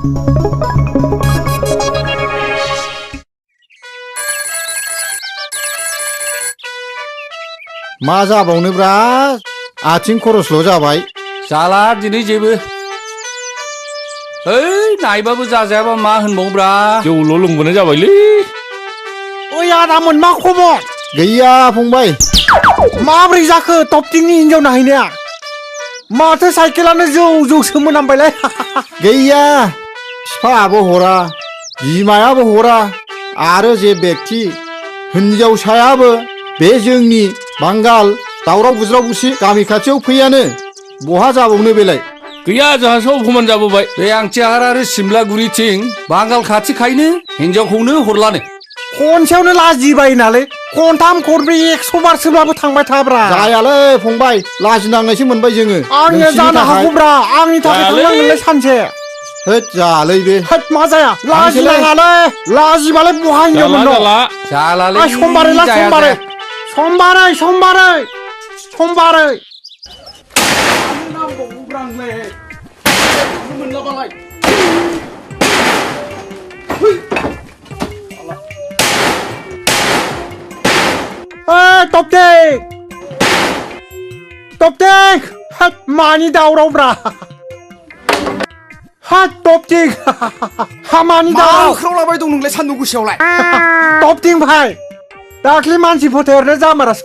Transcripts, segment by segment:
मा जाबावनोब्रा आथिं खरसल' जाबाय जाला दिनै जेबो नायबाबो जाजायाबा मा होनबावब्रा जौल' लोंबोनाय जाबायलै ओइ आदामोन मा खबर गैया फंबाय माब्रै जाखो टपटिंनि हिनजाव नाहैनाया माथो साइकेलानो जौ जौसो मोनामबायलाय गैया बिफायाबो हरा बिमायाबो हरा आरो जे बेक्ति हिनजावसायाबो बे जोंनि बांगाल दावराव बुज्राव बुसि गामि खाथियाव फैयानो बहा जाबावनो बेलाय गैया जोंहा सब समान जाबोबाय बे आंथिहार आरो सिमलागुरिथिं बांगाल खाथिखायनो हिनजावखौनो हरलानो खनसेयावनो लाजिबाय नालाय खनथाम खनब्रै 100 बारसोब्लाबो थांबाय थाब्रा जायालै फंबाय लाजिनांनायसो मोनबाय जोङो आंनो जानो हागौब्रा आंनि थाखाय थांनांगोनलै सानसे होद जालै बे होद मा जाया लाजिनाङालै लाजिबालाय बहा हिनजावमोन दं जालालै समबारै टपटिं होद मानि दावरावब्रा होद टपटिं मानि दावराव होख्रावलाबाय दं नोंलाय सान्दुं गोसायावलाय टपटिं भाई दाख्लि मानसि फोथायहरनो जामारास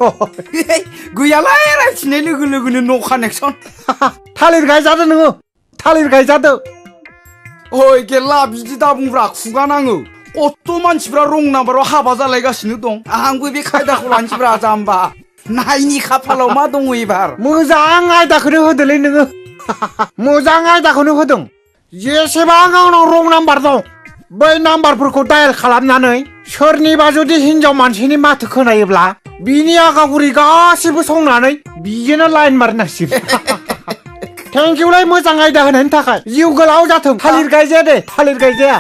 गैयालाय रायथिनाय लोगो लोगोनो न' कानेक्सन थालिर गायजादो नोङो थालिर गायजादो ओइ गेल्ला बिदि दा बुंब्रा खुगा नाङो कत मानसिफ्रा रं नाम्बाराव हाबा जालायगासिनो दं आंबो बे खायदाखौ लानोसैब्रा जाम्बा नायनि खाफालाव मा दङ एबार मोजां आयदाखौनो होदोलै नोङो मोजां आयदाखौनो होदों जेसेबां आंनाव रं नाम्बार दं बै नाम्बारफोरखौ डायेल खालामनानै सोरनिबा जुदि हिनजाव मानसिनि माथो खोनायोब्ला बिनि आगागुरि गासिबो संनानै बिजोंनो लाइन मारनांसिगोन थेंकिउलाय मोजां आयदा होनायनि थाखाय जिउ गोलाव जाथों थालिर गायजाया दे थालिर गायजाया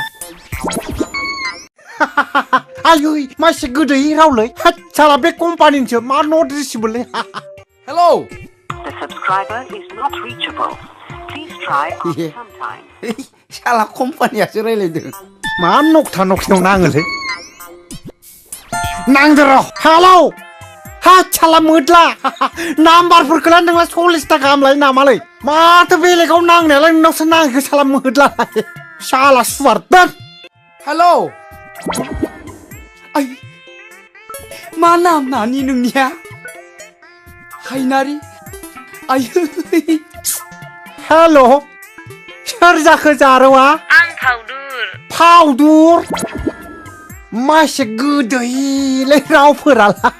आयै मासे गोदै रावलै साला बे कम्पानिनिसो मा नट रिसिबोलै hello The subscriber is not reachable. Please try after some time. साला कम्पानियासो रायलायदों मा नकथा नकथायाव नाङोलै नांदो र' हेलौ साला मोदला नाम्बारफोरखौलाय नोंला 40 गाहाम लायो नामालै माथो बेलेगाव नांनायालाय नोंनावसो नाङो साला मोदला साला सुवार दोन हेलौ आय मा नाम नानि नोंनिया हायनारि आयै हेल' सोर जाखो जारौआ आं फावदुर मासे गोदैलै रावफोरालाय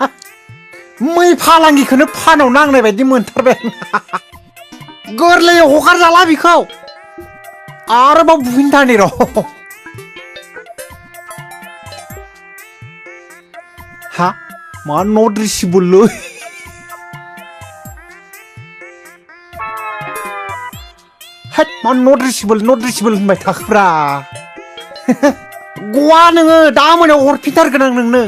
मै फालांगिखौनो फानाव नांनाय बायदि मोनथारबाय गोरलैयै हगारजाला बिखौ आरोबाव बुहैनो थानि र' हा मा नट रिसिबोलै हेद मा नट रिसिबोल होनबाय थाखोब्रा गवा नोङो दा मोनायाव हरफिनथारगोन आं नोंनो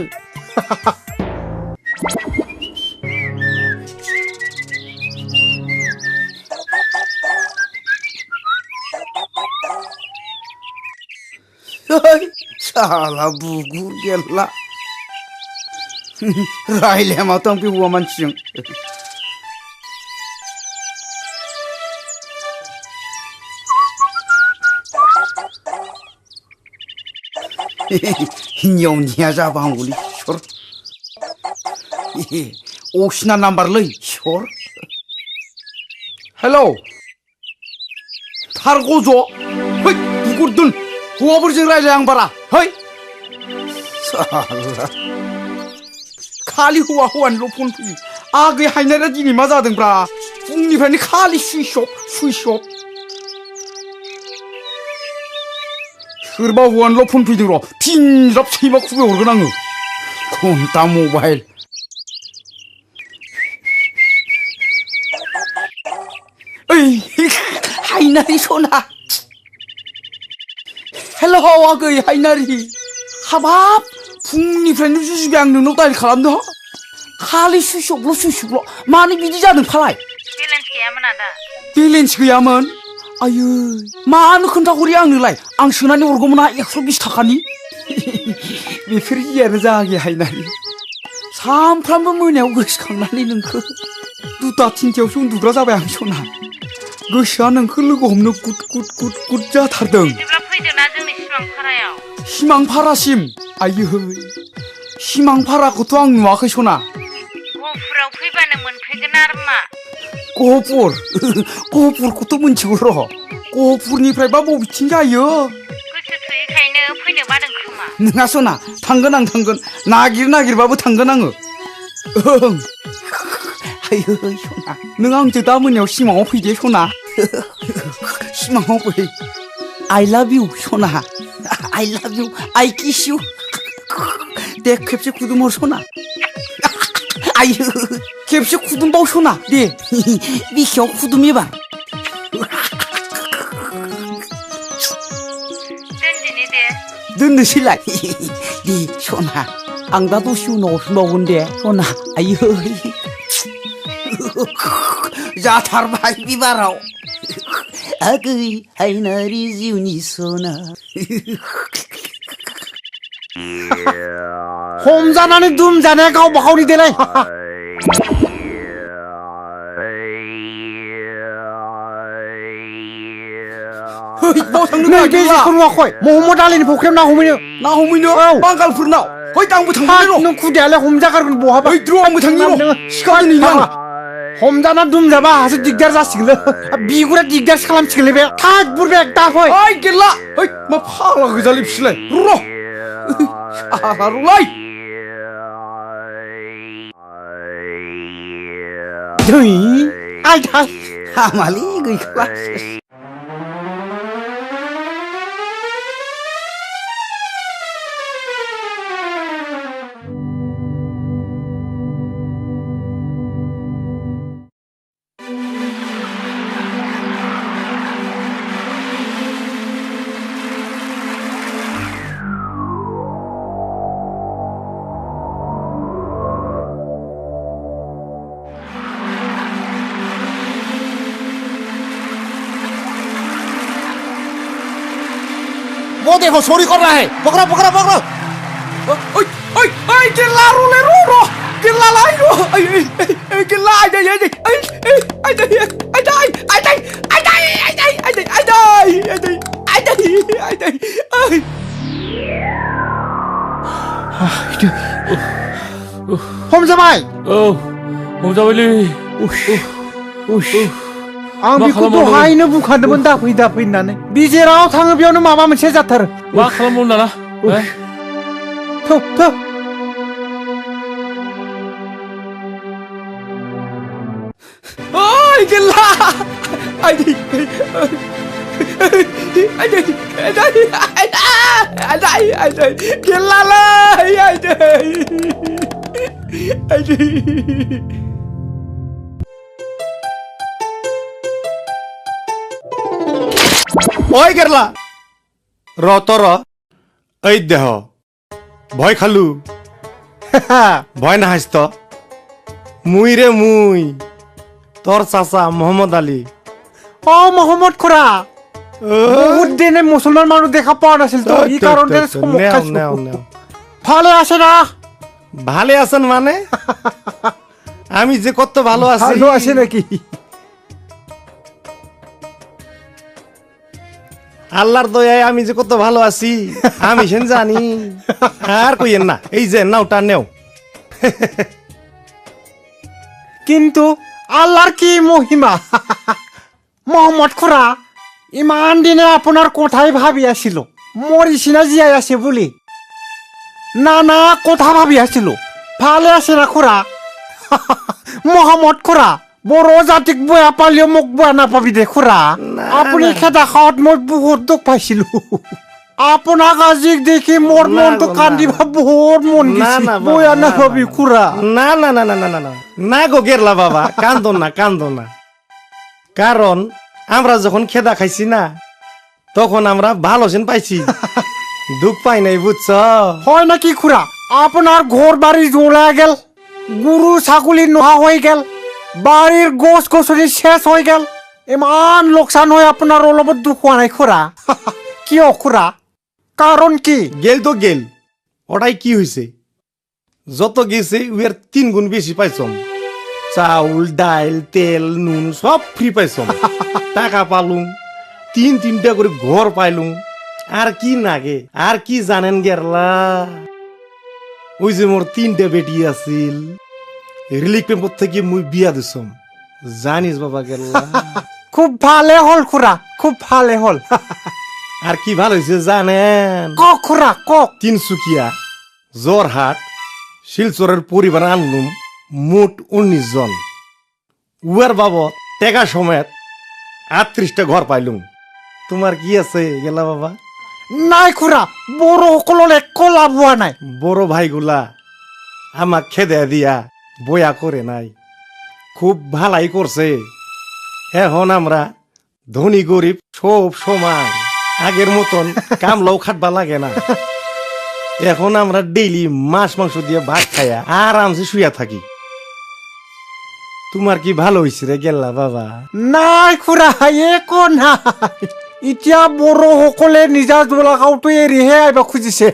साला बुगुर गेल्ला रायलाया माथो आं बे हौवा मानसिजों हिन्जावनिया जाबा हामगौलै सर असिना नाम्बारलै सर हेलौ थार गज' है बुगुर दोन हौवाफोरजों रायलाय आं बारा है साला खालि हौवानिल' फन फैयो आगै हायनारा दिनै मा जादोंब्रा फुंनिफ्रायनो खालि सुइस अफ सोरबा हौवानिल' फन फैदों र' फिनज्राब सैमा खुबै हरगोन आङो घन्टा मबाइल ओइ हायनारि सना हेल' आगै हायनारि हाबाब फुंनिफ्रायनो जुजिबाय आं नोंनाव डायेल खालामदों खालि सुइस अफल' मानो बिदि जादों फालाय बेलेन्स गैयामोन आदा बेलेन्स गैयामोन आयै मानो खोन्थाहरि आंनोलाय आं सोनानै हरगौमोन ना 120 थाखानि बेफोर जियानो जागे हायनानै सामफ्रामबो मोनायाव गोसोखांनानै नोंखौ दुता थिनथायावसो उन्दुग्रा जाबाय आं सना गोसोआ नोंखौ लोगो हमनो गुद गुद गुद गुद जाथारदों बिदिब्ला फैदोना जोंनि सिमांफारायाव सिमांफारासिम आयै सिमांफाराखौथ' आं नुवाखै सना गहपुराव फैबानो मोनफैगोन आरो मा गहपुरखौथ' मिथिगौ र' गहपुरनिफ्रायबा बबेथिं जायो गोसो थोयैखायनो फैनो बादों खोमा नोङा सना थांगोन आं थांगोन नागिरबाबो थांगोन आङो ओं आयै सना नों आंजों दा मोनायाव सिमाङाव फैदे सना सिमाङाव फै आइ लाभ इउ सना आइ लाभ इउ आइ किस इउ दे खेबसे खुदुमहर सना आयो खेबसे खुदुमबाव सना दे बिखायाव खुदुम एबार दोनदिनि दे दोननोसैलाय दे सना आं दा दसे उनाव हरफिनबावगोन दे सना आयै जाथारबाय बिबाराव आगै हायनारि जिउनि सना हमजानानै दुम जानाया गावबा गावनि देलाय बाव थांनो नै बे जेखौ नुवाखै महम्मद आलीनि फुख्रियाव ना हमैनो ना हमैनो औ बांगालफोरनाव है आंबो हाथ थांनो र' नों खुदियालाय हमजागारगोन बहाबा है द्र' आंबो थांनो र' सिखाजों नेनो आं हमजाना दुम जाबा आहासो दिगदार जासिगोनलै बिगुरा दिगदारसो खालामसिगोनलै बे थाग बुरबाय दा फै ओइ गेला है मा फाग्ला गोजालै बिसोरलाय र' र'लाय दै आइ थाय हामालै गैखाला वो देखो चोरी कर रहा है पकड़ो पकड़ो पकड़ो ओइ गेला र'लाय र' गेला लाय र' गेला हमजाबाय औ हमजाबायलै आं मा बेखौ खालामबावनो? दहायनो बुंखादोंमोन दा फै होननानै बि जेराव थाङो बेयावनो माबा मोनसे जाथारो मा खालामबावनो दाना थौ थौ ओइ गेला गेलालै ওই কেরলা র তর এই দেহ ভয় খালু ভয় না হাসত মুই রে মুই তোর চাচা মোহাম্মদ আলী অ মহম্মদ খুৰা বহুত দিনে মুছলমান মানুহ দেখা পোৱা নাছিল তো এই কাৰণতে ভালে আছে না ভালে আছেন মানে আমি যে কত ভালো আছি ভালো আছে নাকি আল্লাহর দয়ায় আমি যে কত ভালো আছি আমি সেন জানি আর কইেন না এই যে নাওটা নেও কিন্তু আল্লাহৰ কি মহিমা মহম্মদ খুৰা ইমান দিনে আপোনাৰ কথাই ভাবি আছিলো মৰিছিনা জীয়াই আছে বুলি নানা কথা ভাবি আছিলো ভালে আছে না খুৰা মহম্মদ খুৰা বড় জাতিক বয়া পালিও মোক বয়া নাপাবি দে খুৰা আপুনি খেদা খাওয়াত মই বহুত দুখ পাইছিলো আপোনাক আজি দেখি মোৰ মনটো কান্দিবা বহুত মন গেছে বয়া নাপাবি খুৰা না না না না না না না গো গেরলা বাবা কান্দো না কারণ আমরা যখন খেদা খাইছি না তখন আমরা ভালো সেন পাইছি দুঃখ পাই নাই বুঝছ হয় নাকি খুৰা আপোনাৰ ঘৰ বাৰী জ্বলা গেল গৰু ছাগলী নোহোৱা হৈ গেল বাৰীৰ গছ গছনি শেষ হৈ গেল ইমান লোকসান হয় আপনার অলপত দুখ হওয়া নাই খুড়া কিয় খুড়া কারণ কি গেল তো গেল ওটাই কি হয়েছে যত গেছে উয়ার 3 গুণ বেশি পাইছম চাউল ডাইল তেল নুন সব ফ্রি পাইছম টাকা পালুম 3-3টা করে ঘর পাইলুম আর কি নাগে আর কি জানেন গেরলা ওই যে মোর 3টা বেটি আছিল রিলিক পেম্পর থেকে মুই বিয়া দিছম জানিস বাবা গেরলা খুব ভালে হল খুড়া খুব ভালে হল আর কি ভালো হয়েছে জানেন ক খুড়া ক তিনসুকিয়া জোরহাট শিলচরের পরিবার আনলুম মোট 19 জন উয়ার বাবদ টেকা সমেত 38টা ঘর পাইলুম তোমার কি আছে গেলা বাবা নাই খুড়া বড় সকলের এক লাভ হওয়া নাই বড় ভাইগুলা আমাক খেদে দিয়া বয়া করে নাই খুব ভালাই করছে এখন আমরা ধনী গরিব সব সমান আগের মতন কামলাও খাটবা লাগে না এখন আমরা ডেইলি মাছ মাংস দিয়ে ভাত খাইয়া আরামসে শুয়া থাকি তোমার কি ভালো হয়েছে রে গেল্লা বাবা নাই খুড়া একো নাই এতিয়া বড় সকলে নিজা জোলাগাঁওটো এৰিহে আহিব খুজিছে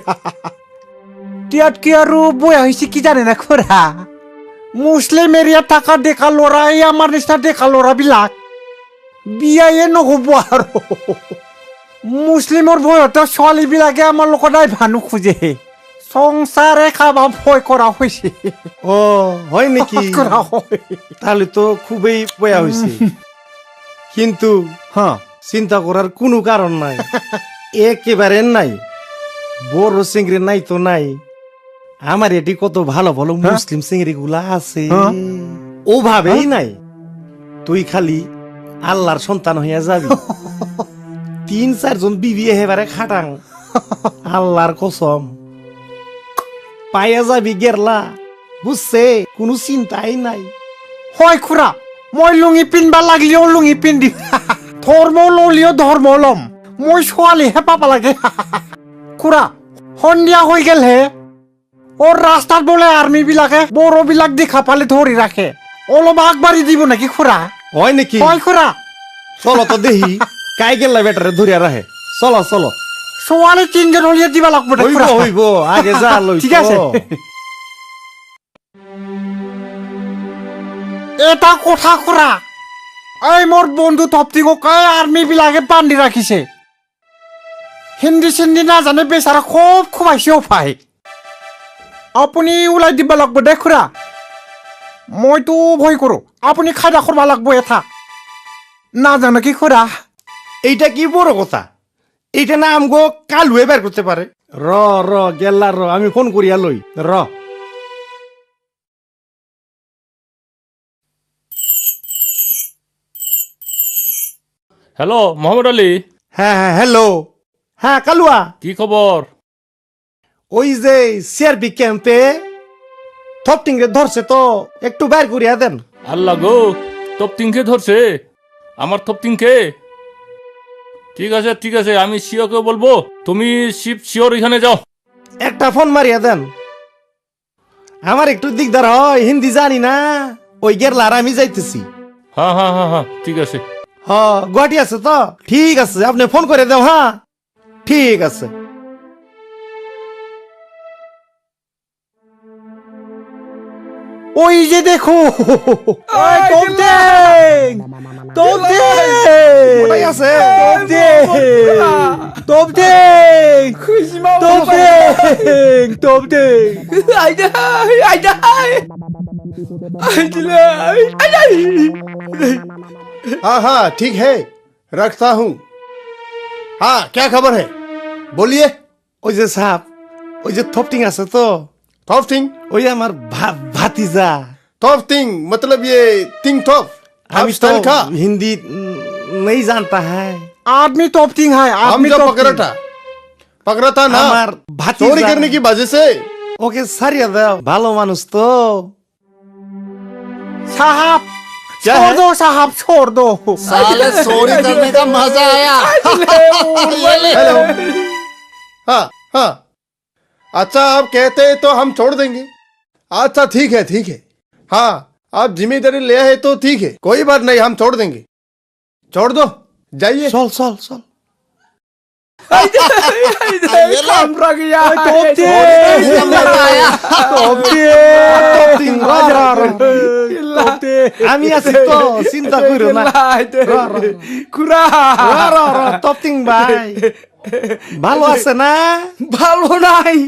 তিয়াত কি আৰু বয়া হৈছে কি জানে না খুড়া মুছলিম এৰিয়াত থকা ডেকা ল'ৰা এই আমাৰ নিচিনা ডেকা ল'ৰাবিলাক বিয়ায়ে নহ'ব আৰু মুছলিমৰ ভয়তে ছোৱালীবিলাকে আমাৰ লগত আহিব নোখোজে সংসাৰে খাবা ভয় কৰা হৈছে ও হয় নাকি কৰা হয় তাহলে তো খুবই বয়া হয়েছে কিন্তু হ্যাঁ চিন্তা করার কোনো কারণ নাই একেবারে নাই বড় চিংড়ি নাই তো নাই আমার এটি কত ভালো ভালো মুসলিম চিংড়ি গুলা আছে ওভাবেই নাই তুই খালি আল্লাহর সন্তান হইয়া যাবি 3-4 জন বিবি এবারে খাটাং আল্লাহর কসম পাইয়া যাবি গেরলা বুঝছে কোনো চিন্তাই নাই হয় খুড়া মই লুঙি পিন্ধবা লাগিলেও লুঙি পিন্ধিম ধৰ্ম ললিও ধৰ্ম লম মই ছোৱালীহে পাব লাগে খুড়া সন্ধিয়া হৈ গেলহে ওর রাস্তাত বোলে আর্মি বিলাকে বড় বিলাক দেখা পালে ধরি রাখে অলপ আগবাড়ি দিব নাকি খুড়া হয় নাকি হয় খুড়া চলো তো দেখি কাই গেলা বেটারে ধরিয়া রাখে চলো চলো ছোৱালী 3 জন হলিয়া দিবা লাগবে না হইব খুড়া হইব আগে যা লই ঠিক আছে এটা কথা খুড়া এই মোর বন্ধু তপ্তিগো কয় আর্মি বিলাকে বান্ধি রাখিছে হিন্দি সিন্দি না জানে বেচারা খুব খুৱাইছে পাই আপুনি ওলাই দিবা লাগবে দে খুড়া মইতো ভয় করো আপনি খাইদা করবা লাগবো এটা না জানো কি খুড়া এইটা কি বড় কথা এইটা না আমগো কালুয়ে বের করতে পারে র র গেল্লা র আমি ফোন করিয়া লই র হ্যালো মোহাম্মদ আলী হ্যাঁ হ্যাঁ হ্যালো হ্যাঁ কালুয়া কি খবর ওই যে সিআরপি ক্যাম্পে থপটিং রে ধরছে তো একটু বের করিয়া দেন আল্লাহ গো তপ্তিংকে ধরছে আমার তপ্তিংকে ঠিক আছে আমি শিওকে বলবো তুমি শিওর এখানে যাও একটা ফোন মারিয়া দেন আমার একটু দিকদার হয় হিন্দি জানি না ওই গেরলা আর আমি যাইতেছি হ্যাঁ ঠিক আছে হ গুয়াহাটি আছে তো ঠিক আছে আপনি ফোন করে দাও হ্যাঁ ঠিক আছে ওই যে দেখো ওটাই আছে हाँ हाँ ठीक है रखता हूँ हाँ क्या खबर है बोलिए ওই যে সাপ ওই যে থপটিং আছে তো थॉफ्टिंग ওই আমার ভাতিজা थॉफ्टिंग मतलब ये थिंग थॉफ আমি स्टाइल तो का हिंदी नहीं जानता है आदमी टॉपटिंग है हम आदमी जो टॉपटिंग। पकड़ा था ना আমার ভাতিজা चोरी करने की वजह से ওকে সারিয়া দাও ভালো মানুষ তো साहब क्या छोड़ है? दो साहब छोड़ दो साले चोरी करने का मजा आया हेलो हाँ हाँ अच्छा आप कहते हैं तो हम छोड़ देंगे अच्छा ठीक है हाँ आप जिम्मेदारी ले आए तो ठीक है कोई बात नहीं हम छोड़ देंगे छोड़ दो जाइए চল চল চল কামরা গিয়া তপ্তিং আমি আছি তো চিন্তা করো না খুড়া তপ্তিং ভাই ভালো আছে না ভালো নাই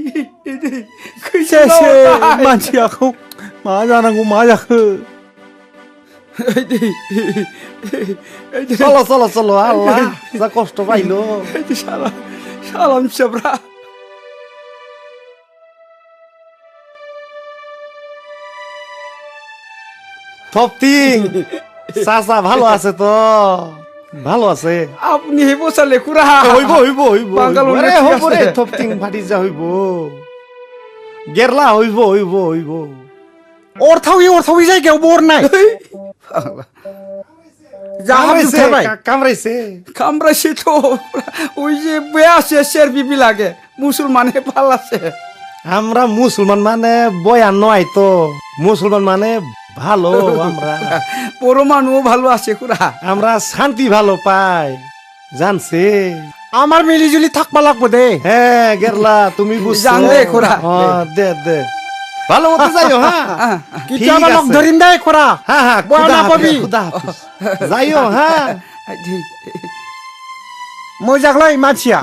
मानसियाखौ मा जानांगौ मा जाखो চলো চলো চলো আল্লাহ যা কষ্ট পাইলো সালাম সাবরা তপ্তিং চাচা ভালো আছে তো ভালো আছে আপনি বসালে খুড়া হইব হইব হইব বাঙাল আরে ঠিক হইব রে আছে। থপটিং ফাটি যা হইব গেরলা হইব হইব হইব अरथावि जायगायाव बरनाय जाहाबजोबथारबाय কামড়াইছে কামড়াইছে তো ওই যে বয়া আছে শের বিবি লাগে মুসলমানে ভাল আছে আমরা মুসলমান মানে বয়ান নয় তো মুসলমান মানে ভালো আমরা বড় মানুষ ভালো আছে খুড়া আমরা শান্তি ভালো পাই জানছে আমার মিলিজুলি থাকবা লাগবো দে হ্যাঁ গেরলা তুমি বুঝছো জান দে, খোরা। হ্যাঁ দে দে ভালো মতো যাইও হ্যাঁ কিতাবা লগ ধরিম দে খরা হ্যাঁ হ্যাঁ বয়া না খুদা পাবি। হাফিজ, খুদা হাফিজ। যাইও হ্যাঁ मोजांलै मानसिया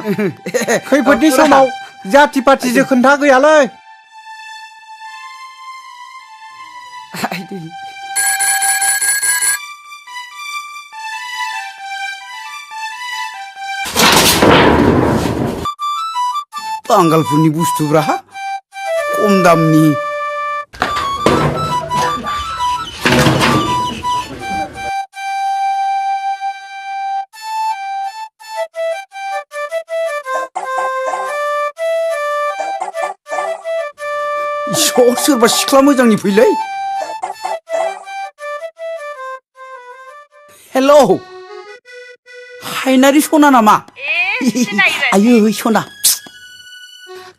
खैफोदनि समाव जाति पार्टिजों खोन्था गैयालै बांगालफोरनि बुस्थुब्रा खम दामनि सोरबा सिख्ला मोजांनि फैलै हेल' हायनारि सना नामा सिनायबाय आयै सना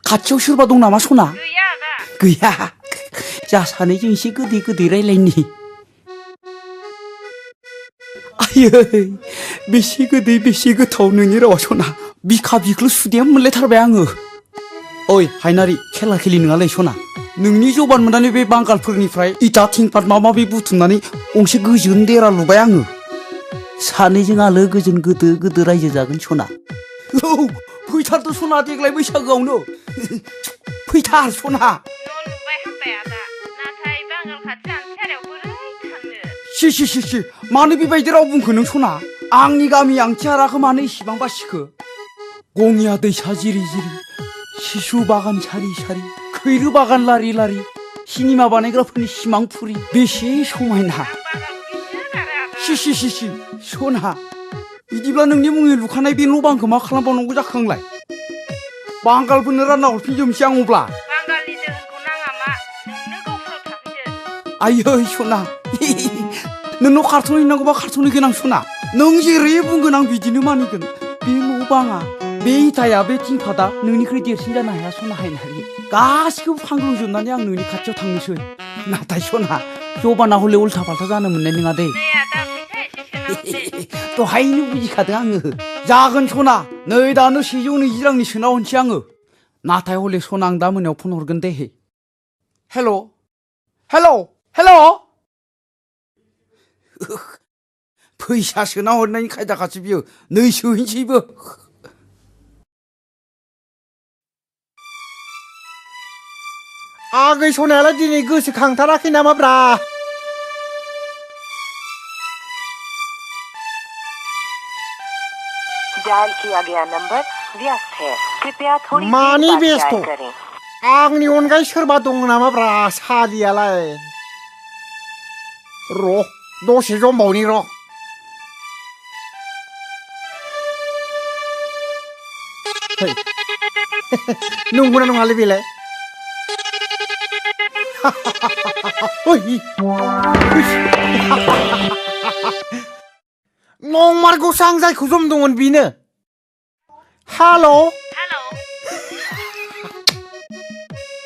खाथियाव सोरबा दं नामा सना गैया आदा गैया जा सानैजों एसे गोदै गोदै रायलायनि आयै बेसे गोदै बेसे गोथाव नोंनि रावा सना बिखा बिख्लो सुदेम मोनलायथारबाय आङो ओइ हायनारि खेला खेलि नङालै सना नोंनि जबान मोननानै बे बांगालफोरनिफ्राय इटा थिंपाट माबा माबि बुथुमनानै गंसे गोजोन देरा लुबाय आङो सानैजों आलो गोजोन गोदो गोदो रायजो जागोन सना औ फैथारथ' सना देग्लाय बैसागोआवनो फैथार सना न' लुबाय हामबाय आदा नाथाय बांगाल खाथि आनसारियाव बोरै थांनो सि मानो बेबायदि राव बुंखो नों सना आंनि गामि आंथिहाराखौ मानो इसिबां बासिखो गङिया दैसा जिरि जिरि सिसु बागान सारि सारि खैरो बागान लारि लारि सिनेमा बानायग्राफोरनि सिमां फुरि बेसे समायना बांगालखौ गिसोगारो आदा सि सना बिदिब्ला नोंनि मुङै लुखानाय बे न' बांखौ मा खालामबावनांगौ जाखो आंलाय बांगालफोरनो रानना हरफिनजोबनोसै आं अब्ला बांगालनि दोहोनखौ नाङा मा नोंनो गावफोराव थाफैदो आयै सना नोंनाव खारथ'नो हैनांगौबा खारथ'नो गोनां सना नों जेरै बुंगोन आं बिदिनो मानिगोन बे न' बाङा बे इटाया बे थिंफादा नोंनिख्रुइ देरसिन जानो हाया सना हायनारि गासिखौबो फांग्लुंजोबनानै आं नोंनि खाथियाव थांनोसै नाथाय सना जबाना हले उल्था फाल्था जानो मोननाय नङा दे दे आदा फैसा एसे सोना हरदे दहायनो बुजिखादों आङो जागोन सना नै दानो 120 रांनि सोना हरनोसै आङो नाथाय हले सना आं दा मोनायाव फन हरगोन दे हेल' फैसा सोना हरनायनि खायदाखासो बियो नै सोहैनोसैबो आगै सनायालाय दिनै गोसोखांथाराखै नामाब्रा डायल किया गया नंबर व्यस्त है कृपया थोड़ी मानी देर बाद व्यस्त डायल हो? करें आंनि अनगायै सोरबा दं नामाब्रा सालियालाय र' दसे जमबावनि र' है नंगौना नङालै बेलाय ओइ नंमारगौसो आं जायखौ जमदोंमोन बेनो हेल' हेलौ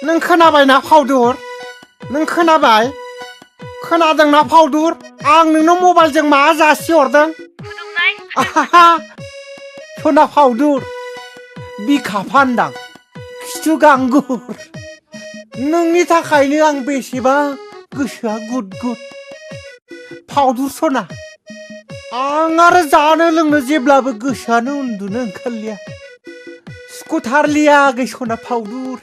नों खोनाबायना फावदुर नों खोनाबाय खोनादोंना फावदुर आं नोंनो मबाइलजों मा जासिहरदों फुदुंनाय आहा सना फाउदुर बिखा फान्दां खिथु गांगुर नोंनि थाखायनो आं बेसेबा गोसोआ गुद गुद फाउदुर सना आं आरो जानो लोंनो जेब्लाबो गोसोआनो उन्दुनो ओंखारलिया सुखुथारलिया आगै सना फाउदुर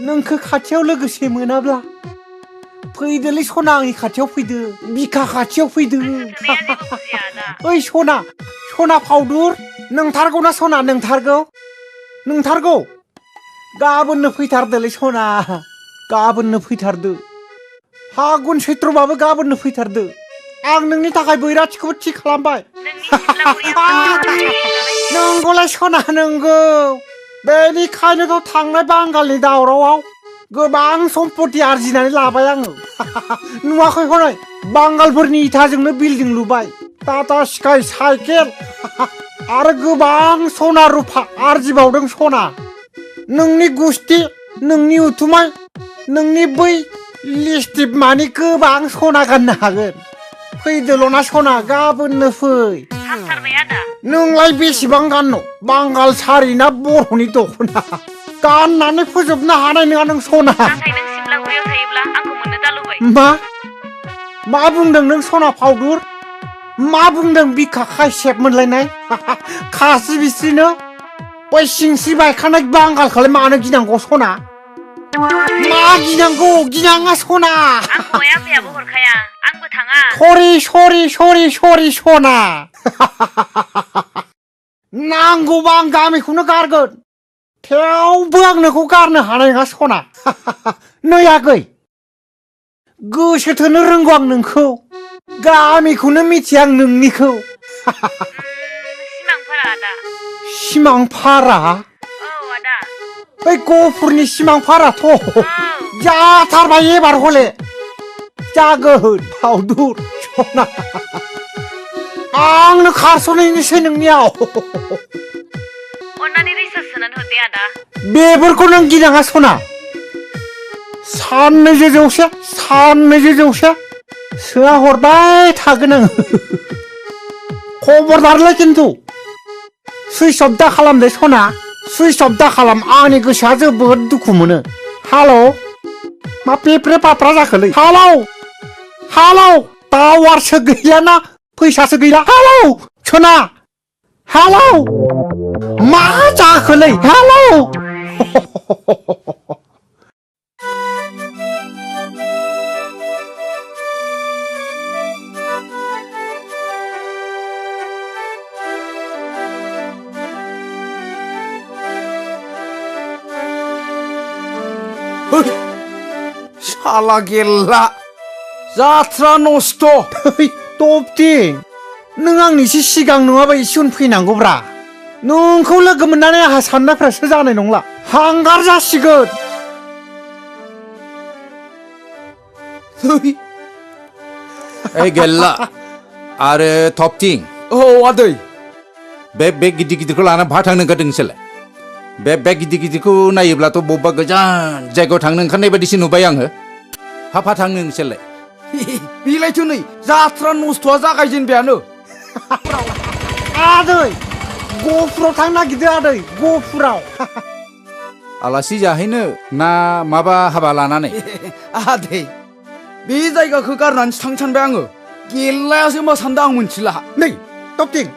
नोंखौ खाथियाव लोगोसे मोनाब्ला फैदोलै सना आंनि खाथियाव फैदो बिखा खाथियाव फैदो सोंनाया जेबो बुजिया आदा ओइ सना फाउदुर नोंथारगौ ना सना नोंथारगौ गाबोननो फैथारदोलै सना गाबोननो फैथारदो फागुन सैत्रबाबो गाबोननो फैथारदो आं नोंनि थाखाय बैराथिखौबो थि खालामबाय नोंनि सिथ्लाखौरिया नंगौलाय सना नंगौ बेनिखायनोथ' थांनाय बांगालनि दावरावआव गोबां सम्पति आरजिनानै लाबाय आङो नुवाखै हनै बांगालफोरनि इथाजोंनो बिल्डिं लुबाय टाटा स्काई साइकेल आरो गोबां सना रुफा आरजिबावदों सना नोंनि गुस्ति नोंनि उथुमाय नोंनि बै लिस्टिप मानि गोबां सना गाननो हागोन फैदोल'ना सना गाबोननो फै हामथारबाय आदा नोंलाय बेसेबां गाननो बांगाल सारि ना बर'नि दख'ना गाननानै फोजोबनो हानाय नङा नों सना नाथाय नों सिमलागुरियाव थायोब्ला आंखौ मोननो दालुबाय मा बुंदों नों सना फाउदुर मा बुंदों बिखा खायसेब मोनलायनाय खासि बिस्रिनो बै सिंस्रि बायखानाय बांगालखौलाय मानो गिनांगौ सना मा गिनाङा सना आंखौहाय आफायाबो हरखाया आंबो थाङा सरि सना नांगौबा आं गामिखौनो गारगोन थेवबो आं नोंखौ गारनो हानाय नङा सना नै आगै गोसोथोनो रोंगौ आं नोंखौ गामिखौनो मिथिया आं नोंनिखौ सिमांफोरा आदा सिमांफारा औ आदा बै गफुरनि सिमांफाराथ' औ जाथारबाय एबार हले जागोन फाउदुर सना आंनो खारस'नायनोसै नोंनियाव अन्नानै रिसार्ज सोनानै हरदे आदा बेफोरखौ नों गिनाङा सना साननैजो जौसे सोआ हरबाय थागोन आङो खबरदारलै खिन्थु सुइस अफ दा खालामदे सना सुइस अफ दा खालाम आंनि गोसोआ जोबोद दुखु मोनो हालौ मा पेप्रे पाप्रा जाखोलै हालौ टावारसो गैयाना फैसासो गैला हालौ सना हालौ मा जाखोलै हालौ শালা গেল্লা যাত্রা নষ্ট टपटिं नों आंनिसो सिगां नङाबा एसे उन फैनांगौब्रा नोंखौ लोगो मोननानै आंहा साननायफ्रासो जानाय नंला हांगार जासिगोन ओइ गेल्ला आरो थपथिं औ आदै बे गिदिर गिदिरखौ लाना बहा थांनो ओंखारदों नोंसोरलाय बे गिदिर गिदिरखौ नायोब्लाथ' बबेबा गोजान जायगायाव थांनो ओंखारनाय बायदिसो नुबाय आङो हा थांनो नोंसोरलाय बिलायथ' नै जात्रा नस्थ'आ जागायजेनबायानो आदै गहपुराव थांनो नागिरदों आदै गहपुराव आलासि जाहैनो ना माबा हाबा लानानै आदै बे जायगाखौ गारनानैसो थांनो सानबाय आङो गेल्लायासो मा सानदों आं मोनथिला नै टपटिं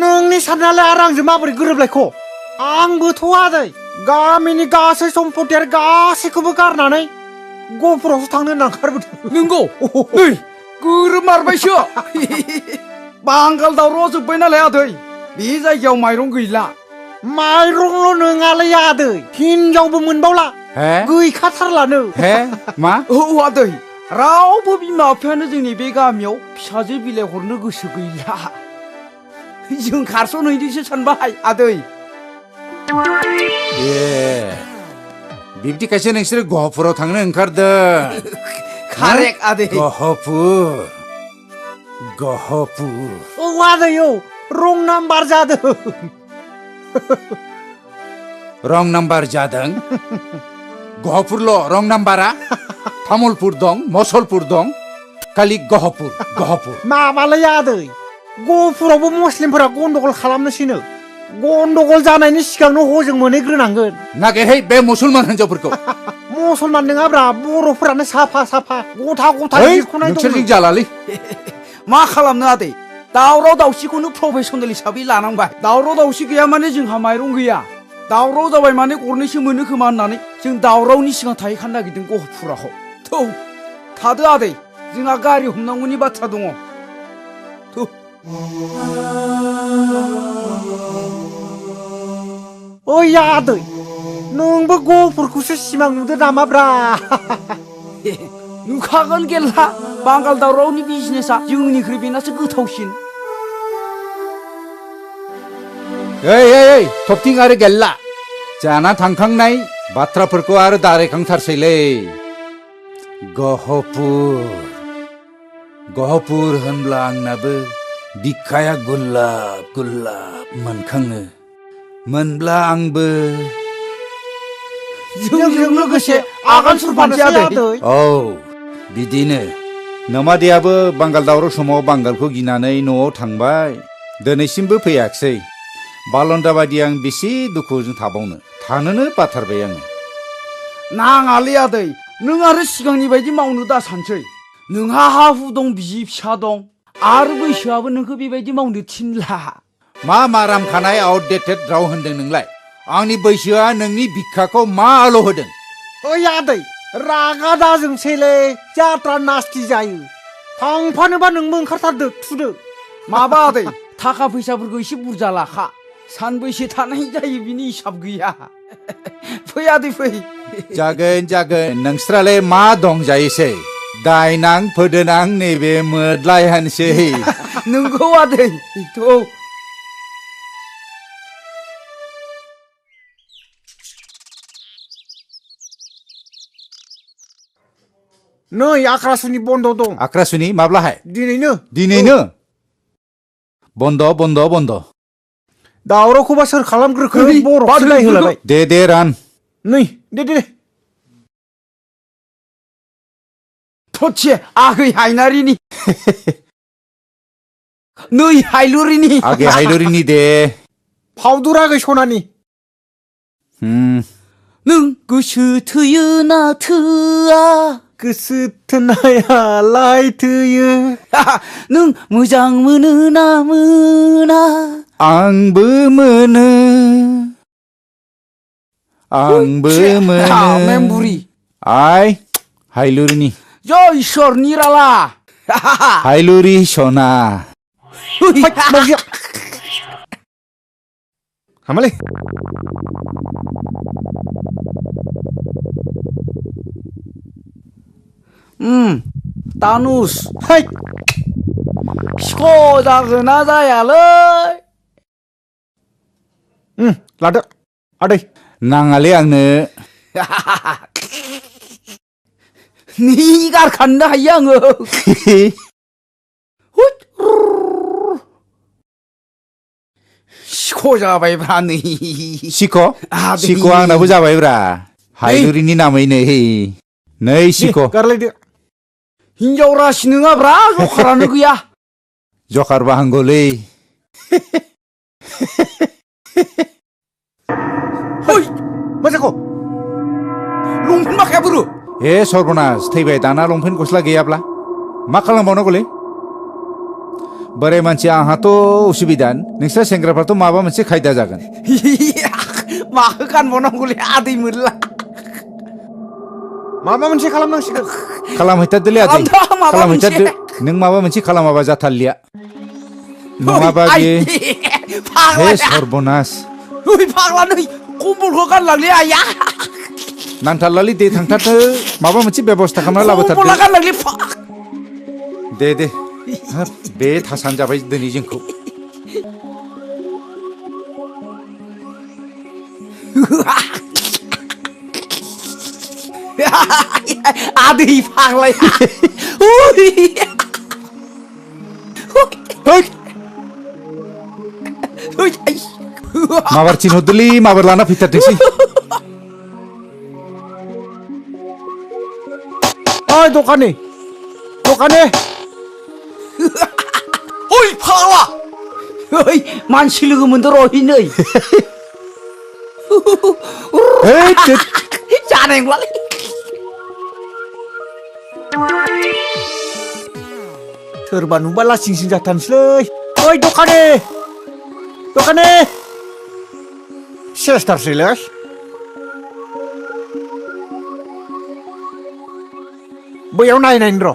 नोंनि साननायालाय आरो आंजों माबोरै गोरोबलायख' आंबोथ' आदै गामिनि गासै सम्पति आरो गासैखौबो गारनानै गहपुरावसो थांनो होनना ओंखारबोदों नंगौ नै गोरोबमारबायसो बांगाल दावरावआ जोब्बाय नालाय आदै बे जायगायाव माइरं गैला माइरंल' नङालै आदै हिनजावबो मोनबावला हे गैखाथारलानो हे मा औ आदै रावबो बिमा बिफायानो जोंनि बे गामियाव फिसाजो बिलाइ हरनो गोसो गैला जों खारस'नहैदोंसो सानबाय आदै ए बिब्दिखायसो नोंसोर गहपुराव थांनो ओंखारदों कारेक्ट आदै गहपुर औ आदै औ रं नाम्बार जादों रं नाम्बार जादों गहपुरल' रं नाम्बारा तामुलपुर दं मसलपुर दं खालि गहपुर माबालै आदै गहपुरावबो मुस्लिमफोरा गन्डगल खालामनोसैनो गन्डगल जानायनि सिगांनो हजों मोनहैग्रोनांगोन नागेहाय बे मुसलमान हिनजावफोरखौ मुसलमान नङाब्रा बर'फोरानो साफा साफा गथा गथा है जिरख'नाय नोंसोरजों दं जालालै मा खालामनो आदै दावराव दावसिखौनो प्रफेसनेल हिसाबै लानांबाय दावराव दावसि गैया माने जोंहा माइरं गैया दावराव जाबाय माने गरनैसो मोनो खोमा होननानै जों दावरावनि सिगां थाहैखानो नागिरदों गहपुराखौ थौ थादो आदै जोंहा गारि हमनांगौनि बाथ्रा दङ थौ ओइ आदै नोंबो गहपुरखौसो सिमां नुदो नामाब्रा नुखागोन गेल्ला बांगाल दावरावनि बिजनेसा जोंनिख्रुइ बेनासो गोथावसिन ओइ थबथिं आरो गेलला जाना थांखांनाय बाथ्राफोरखौ आरो दारायखांथारसैलै गहपुर होनब्ला आंनाबो बिखाया गुलाब गुलाब मोनखाङो मोनब्ला आंबो जोंजों लोगोसे आगान सुरफानोसै आदै औ बिदिनो नमादैयाबो बांगाल दावराव समाव बांगालखौ गिनानै न'आव थांबाय दिनैसिमबो फैयाखिसै बालन्दा बायदि आं बेसे दुखुजों थाबावनो थानोनो बाथारबाय आङो नाङालै आदै नों आरो सिगांनि बायदि मावनो दा सानसै नोंहा हा हु दं बिसि फिसा दं आरो बैसोआबो नोंखौ बेबायदि मावनो थिनला मा मारामखानाय आउटडेटेड राव होन्दों नोंलाय आंनि बैसोआ नोंनि बिखाखौ मा आल' होदों ओइ आदै रागा दाजोंसैलै जात्रा नास्ति जायो थांफानोबा नोंबो ओंखारथारदो थुदो माबा आदै थाखा फैसाफोरखौ एसे बुरजा लाखा सानबैसे थानाय जायो बिनि हिसाब गैया फै आदै फै जागोन नोंस्रालाय मा दं जायोसै दायनां फोदोनां नैबे मोदलायहानोसै नोंगौ आदै थौ नै आक्रासुनि बन्द दं आक्रासुनि माब्लाहाय दिनैनो बन्द दावरावखौबा सोर खालामग्रोखो बर'खौसो नायहोलायबाय दे रान नै दे थोथसे आगै हायनारिनि नै हायलुरिनि आगे हायलुरिनि दे फावदुर आगै सनानि नों गोसो थोयो ना थोआ गोसो थोनायालाय थोयो नों मोजां मोनो ना मोना आंबो मोनो मेमबुरि आइ हायलुरिनि जय इसोर निराला हायलुरि सना हामालै तानुस हाय सिख' जागोन ना जायालै लादो आदै नाङालै आंनो नि गारखाननो हायो आङो सिख' जाबायब्रा नै सिख' आंनाबो जाबायब्रा हायलुरिनि नामैनो नै सिख' गारलायदो हिनजाव रासि नङाब्रा जखारानो गैया जखारबा हांगौलै मा जाखो लंपेन्ट माखाया बोरो हे सर्बनास थैबाय दाना लंपेन्ट गस्ला गैयाब्ला मा खालामबावनांगौलै बोराय मानसि आंहाथ' उसुबिदा नोंस्रा सेंग्राफ्राथ' माबा मोनसे खायदा जागोन माखौ गानबावनांगौलै आदै मोनला माबा मोनसे खालामनांसिगोन खालामहैथारदोलै आदै खालामहैथारदो नों माबा मोनसे खालामाबा जाथारलिया नङाबा बियो हे सर्बनास फाग्ला नै कम्बलखौ गानलांलै आइया नांथारलालै दे थांथारदो माबा मोनसे बेबस्था खालामना लाबोथारदो कम्बला गानलांलै दे हाब बे थासान जाबाय दिनै जोंखौ आदै फाग्लाया माबार थिनहरदोलै माबार लाना फैथारथोंसै ओइ दखानि ओइ फाग्ला ओइ मानसि लोगो मोनदो रहि नै ओइ थोद, जानाय नंलालै सोरबा नुबा लासिं सिं जाथारनोसैलै ओइ दखानि सेसथारसैलै बैयाव नायनायनि र'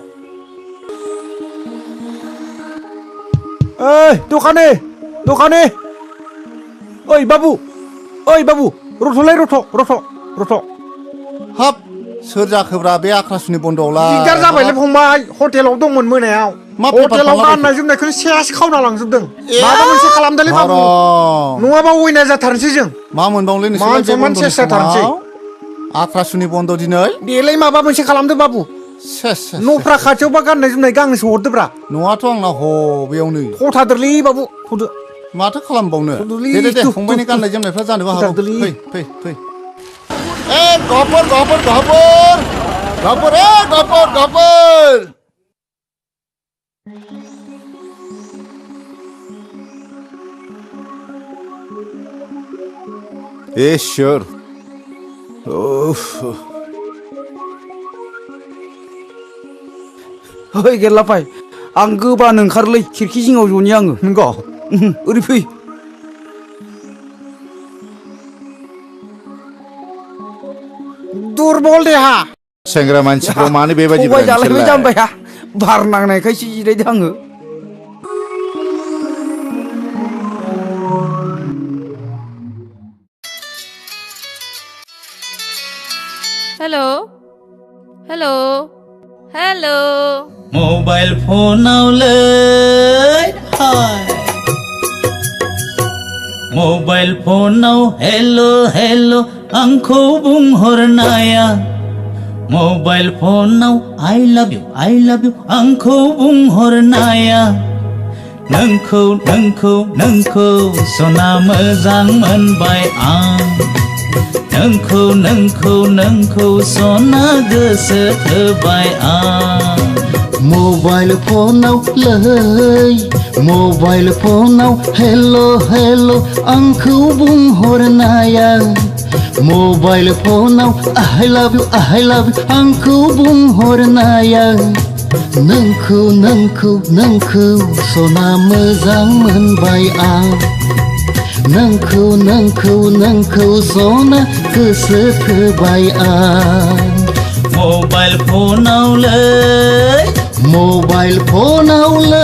ओइ दखानि ओइ बाबु रथ'लै रथ' हाब सोर जाखोब्रा बे आख्रासुनि बन्द'आवलाय दिगदार जाबायलै फंबाय हटेलाव दंमोन मोनायाव मा बेफार हटेलाव खालामबाय? गाननाय जोमनायखौनो सेस खावना लांजोबदों ए! माबा मोनसे खालामदोलै बाबु हाराम। नङाबा अयना जाथारनोसै जों मा मोनबावलै मान नोंसोरलाय बे सनमान बन्द'नि सेस जाथारनोसै समाव? आख्रासुनि बन्द' दिनै देलाय माबा मोनसे खालामदो बाबु सेस न'फ्रा खाथियावबा गाननाय जोमनाय गांनैसो हरदोब्रा न'आथ' आंना बेयावनो थथादोरलै बाबु थदो माथो खालामबावनो थुदुलि, दे थु, फंबायनि थु, गाननाय जोमनायफ्रा जानोबो हागौ थुदुलि। फै ए गफर इसोर ओइ गेरलाफाय आं गोबानो ओंखारोलै खिरखि जिङाव ज'नि आङो नंगौ ओरै फै दुरबल देहा सेंग्रा मानसिखौ मानो बेबायदि सबाय जालायबाय जामबाया बार नांनायखायसो जिरायदों आङो हेलो मोबाइल फनाव लै हाय मोबाइल फनाव हेलो आंखौ बुंहरनाया मोबाइल फनाव I love you आंखौ बुंहरनाया नोंखौ सना मोजां मोनबाय आं नोंखौ सना गोसो थोबाय आं मोबाइल फनाव हेलो आंखौ बुंहरनाया मोबाइल फनाव I love you आंखौ बुंहरनाया नोंखौ सना मोजां मोनबाय आं नोंखौ सना गोसो थोबाय आं मोबाइल फनाव लै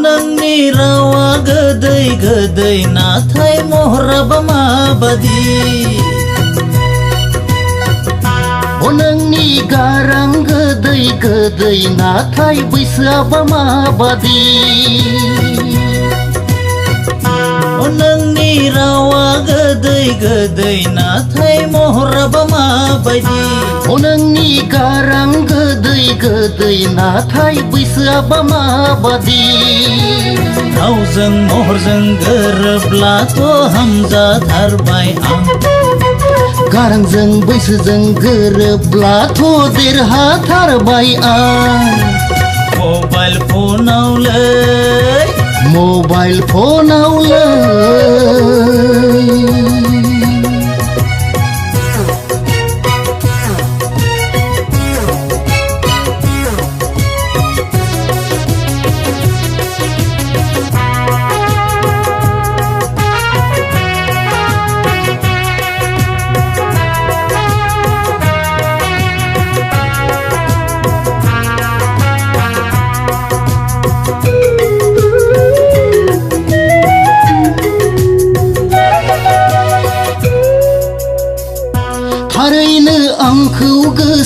नोंनि रावा गोदै नाथाय महराबा माबादि नोंनि गारां गोदै नाथाय बैसोआबा माबादि नोंनि रावा गोदै नाथाय महराबा माबायदि नोंनि गारां गोदै नाथाय बैसोआबा माबादि रावजों महरजों गोरोब्लाथ' हामजाथारबाय आं गारांजों बैसोजों गोरोब्लाथ' देरहाथारबाय आं मोबाइल फनाव लै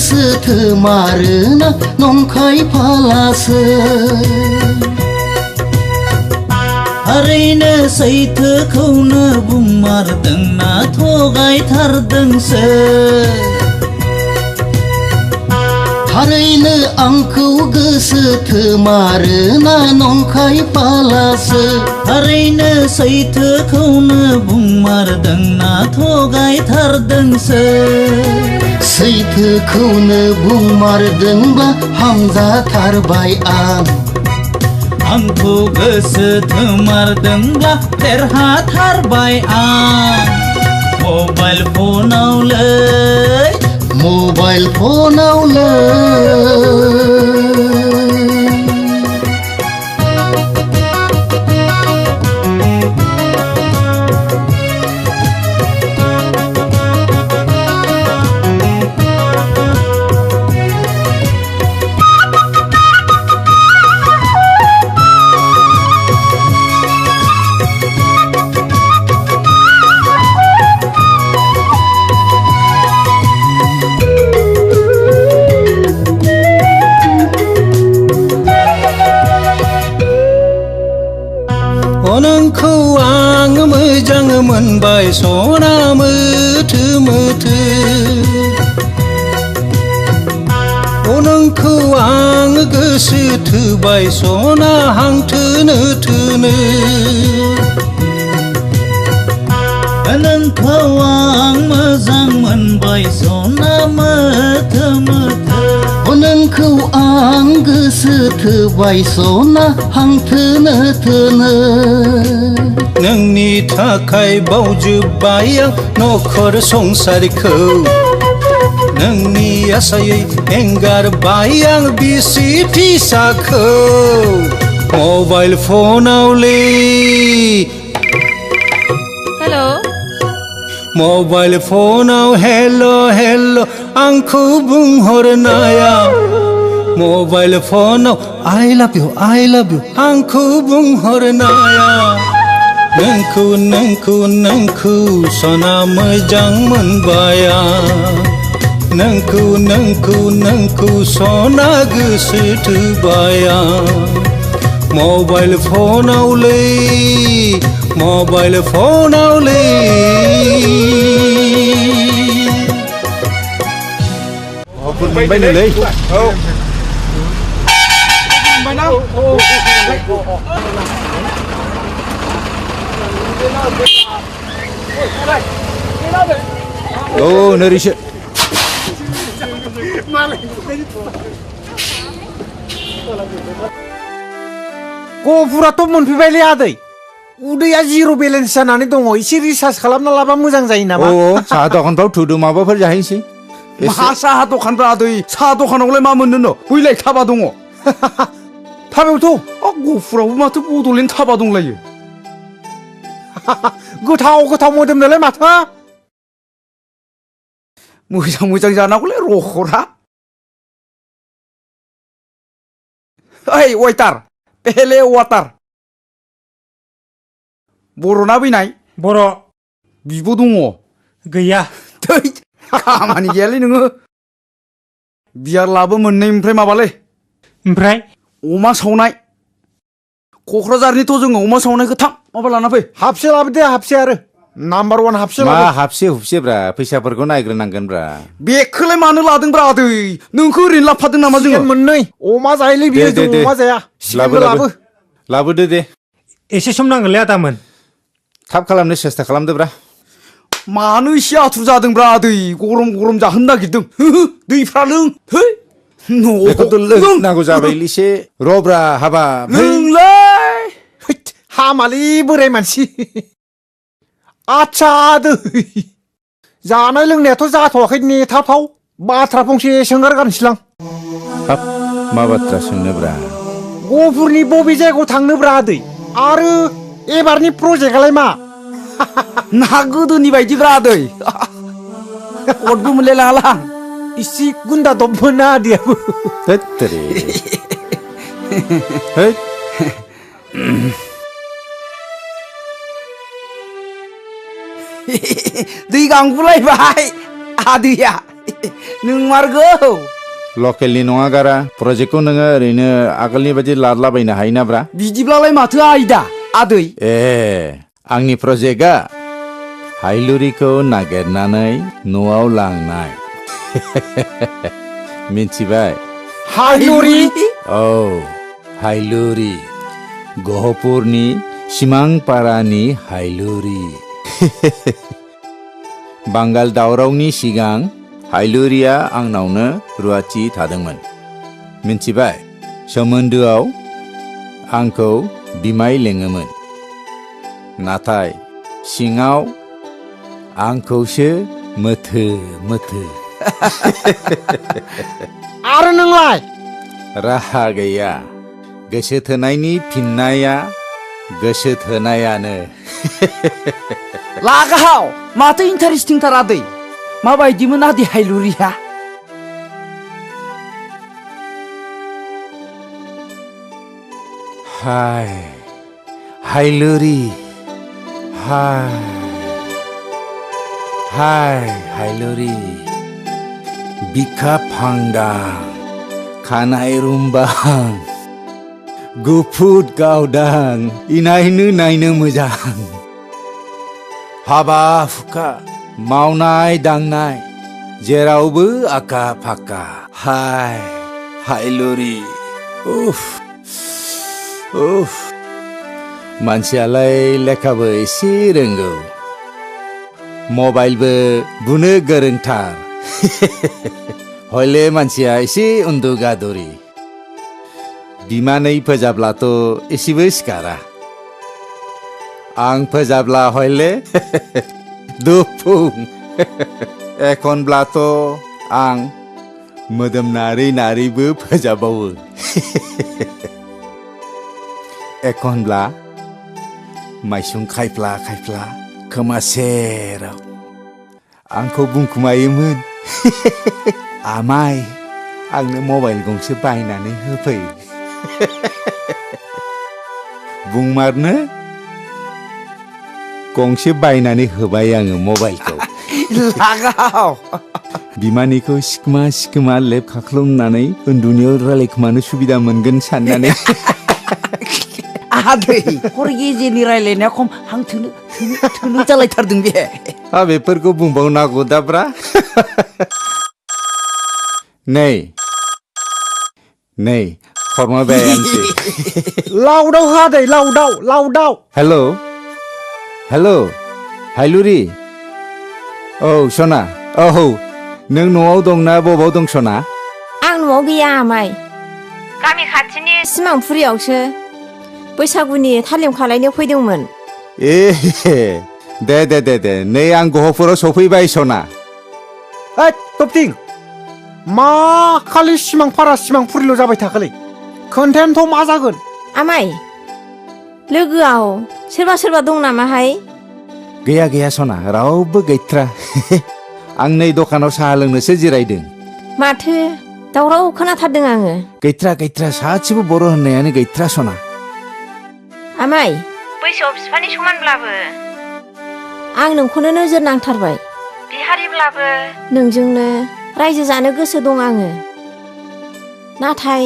गोसो थोमारोना नंखाय फालासो थारैनो सैथोखौनो बुंमारदोंना थगायथारदोंसो थारैनो आंखौ गोसो थोमारोना नंखाय फालासो थारैनो सैथोखौनो बुंमारदोंना थगायथारदोंसो सैथोखौनो बुंमारदोंबा हामजाथारबाय आंखौ गोसो थोमारदोंब्ला देरहाथारबाय आं मबाइल फनावलै नोंखौ आं मोजां मोनबाय सना मोथो मोथो नोंखौ आं गोसो थोबाय सना हां थोनो थोनो नोंखौ आं मोजां मोनबाय सना मोथो मोथो नोंखौ आं गोसो थोबाय सना हां थोनो थोनो नोंनि थाखाय बावजोब्बाय आं नखर संसारखौ नोंनि आसायै एंगारबाय आं बिसि फिसाखौ मबाइल फनावलै हेलो मबाइल फनाव हेल' हेल' आंखौ बुंहरनाया मबाइल फनाव आइ लाभ इउ आंखौ बुंहरनाया नोंखौ सना मोजां मोनबाय नोंखौ सना गोसो थोबाय मबाइल फनावलै मोनबायनोलै औ नोरैसो गफुराथ' मोनफैबायलै आदै उदैया जिर' बेलेन्स जानानै दङ एसे रिसार्ज खालामना लाबा मोजां जायो नामा साहा दखानफ्राव थुदो माबाफोर जाहैनोसै मा साहा दखानफ्रा आदै साहा दखानावलाय मा मोननो बैलाय थाबा दङ थाबायावथ' गफुरावबो माथो बड'लेण्ड थाबा दंलायो गोथाव मोदोमनोलाय माथो मोजां जानांगौलै रखरा ओइ वाइटार पेले वाटार बर'ना बैनाय बर' बिब' दङ गैया थै खामानि गैयालै नोङो बियार लाबो मोननै माबालै ओमफ्राय अमा सावनाय क'क्राझारनिथ' जोङो अमा सावनायखौ थाब माबा लाना फै हाबसे लाबोदे हाबसे आरो नाम्बार 1 हाबसे मा लाबो हाबसे हुबसेब्रा फैसाफोरखौ नायग्रोनांगोनब्रा बेखौलाय मानो लादोंब्रा आदै नोंखौ ओरैनो लाबोफादों नामा जोङो मोननै अमा जायोलै बियो जों अमा जाया लाबोदो दे एसे सम नांगोनलै आदामोन थाब खालामनो सेस्था खालामदोब्रा मानो एसे आथुर जादोंब्रा आदै गरम जाहोनो नागिरदों दैफ्रा लों बेखौथ' लोंनांगौ जाबायलिसे रब्रा हाबा लोंलाय हामालै बोराय मानसि आच्छा आदै जानाय लोंनायाथ' जाथ'वाखै नेथावथाव बाथ्रा फंसे सोंगारगारनोसैलां हाब मा बाथ्रा सोंनोब्रा गफुरनि बबे जायगायाव थांनोब्रा आदै आरो एबारनि प्रजेक्टआलाय मा ना गोदोनि बायदिब्रा आदै कटबो मोनलाय लाङालां इसे गुन्दा दबमोन ना आदैयाबो दै गांगुलायबाय आदैया नों मारगौ लकेलनि नङा गारा प्रजेक्टखौ नोङो ओरैनो आगोलनि बायदि लादलाबायनो हायोनाब्रा बिदिब्लालाय माथो आयदा आदै ए आंनि प्रजेक्टआ हायलुरिखौ नागिरनानै न'आव लांनाय मिथिबाय हायलुरि औ हायलुरि गहपुरनि सिमांपारानि हायलुरि बांगाल दावरावनि सिगां हायलुरिया आंनावनो रुवाथि थादोंमोन मिथिबाय सोमोन्दोआव आंखौ बिमाय लेङोमोन नाथाय सिङाव आंखौसो मोथो मोथो आरो नोंलाय राहा गैया गोसो थोनायनि फिननाया गोसो थोनायानो लागाहाव माथो इन्टारेस्टिंथार आदै माबायदिमोन आदै हायलुरिया हाय हायलुरि हाय हाय हायलुरि बिखा फांदां खानाय रुम्बां गुफुर गावदां इनायनो नायनो मोजां हाबा हुखा मावनाय दांनाय जेरावबो आखा फाखा हाय हायलुरि उफ उफ मानसियालाय लेखाबो एसे रोंगौ मबाइलबो बुनो गोरोंथार हयले मानसिया एसे उन्दुगादुरि बिमानै फोजाब्लाथ' एसेबो सिखारा आं फोजाब्ला हयले दुफुं एखनब्लाथ' आं मोदोम नारै नारैबो फोजाबावो एखनब्ला माइसुं खायफ्ला खायफ्ला खोमा सेराव आंखौ बुंखुमायोमोन आमाय आंनो मबाइल गंसे बायनानै होफै बुंमारनो गंसे बायनानै होबाय आङो मबाइलखौ लागाहाव बिमानिखौ सिखोमा सिखोमा लेब खाख्लुमनानै उन्दुनायाव रायलायखोमानो सुबिदा मोनगोन साननानै आदै हर गेजेरनि रायलायनाया खम हां थोनो थोनो थोनो जालायथारदों बे बेफोरखौ बुंबावनांगौ दाब्रा नै नै हरमाबाय आंसो लावदाव हो आदै लावदाव हेलौ हेलौ हायलुरि औ सना औ नों न'आव दंना बबाव दं सना आं न'आव गैया आमाय गामि खाथिनि सिमांफुरियावसो बैसागुनि थालिम खालायनो फैदोंमोन ए दे दे दे दे नै आं गहपुराव सफैबाय सना ओइ तपतिं मा खालि सिमांफारा सिमांफुरिल' जाबाय थाखोलै खोन्थायानोथ' मा जागोन आमाय लोगोआव सोरबा सोरबा दं नामाहाय गैया गैया सना रावबो गैथ्रा आं नै दखानाव साहा लोंनोसो जिरायदों माथो दावराव खोनाथारदों आङो गैथ्रा सासेबो बर' होननायानो गैथ्रा सना आमाय बैसोआव बिफानि समानब्लाबो आं नोंखौनो नोजोर नांथारबाय बिहारिब्लाबो नोंजोंनो रायजो जानो गोसो दं आङो नाथाय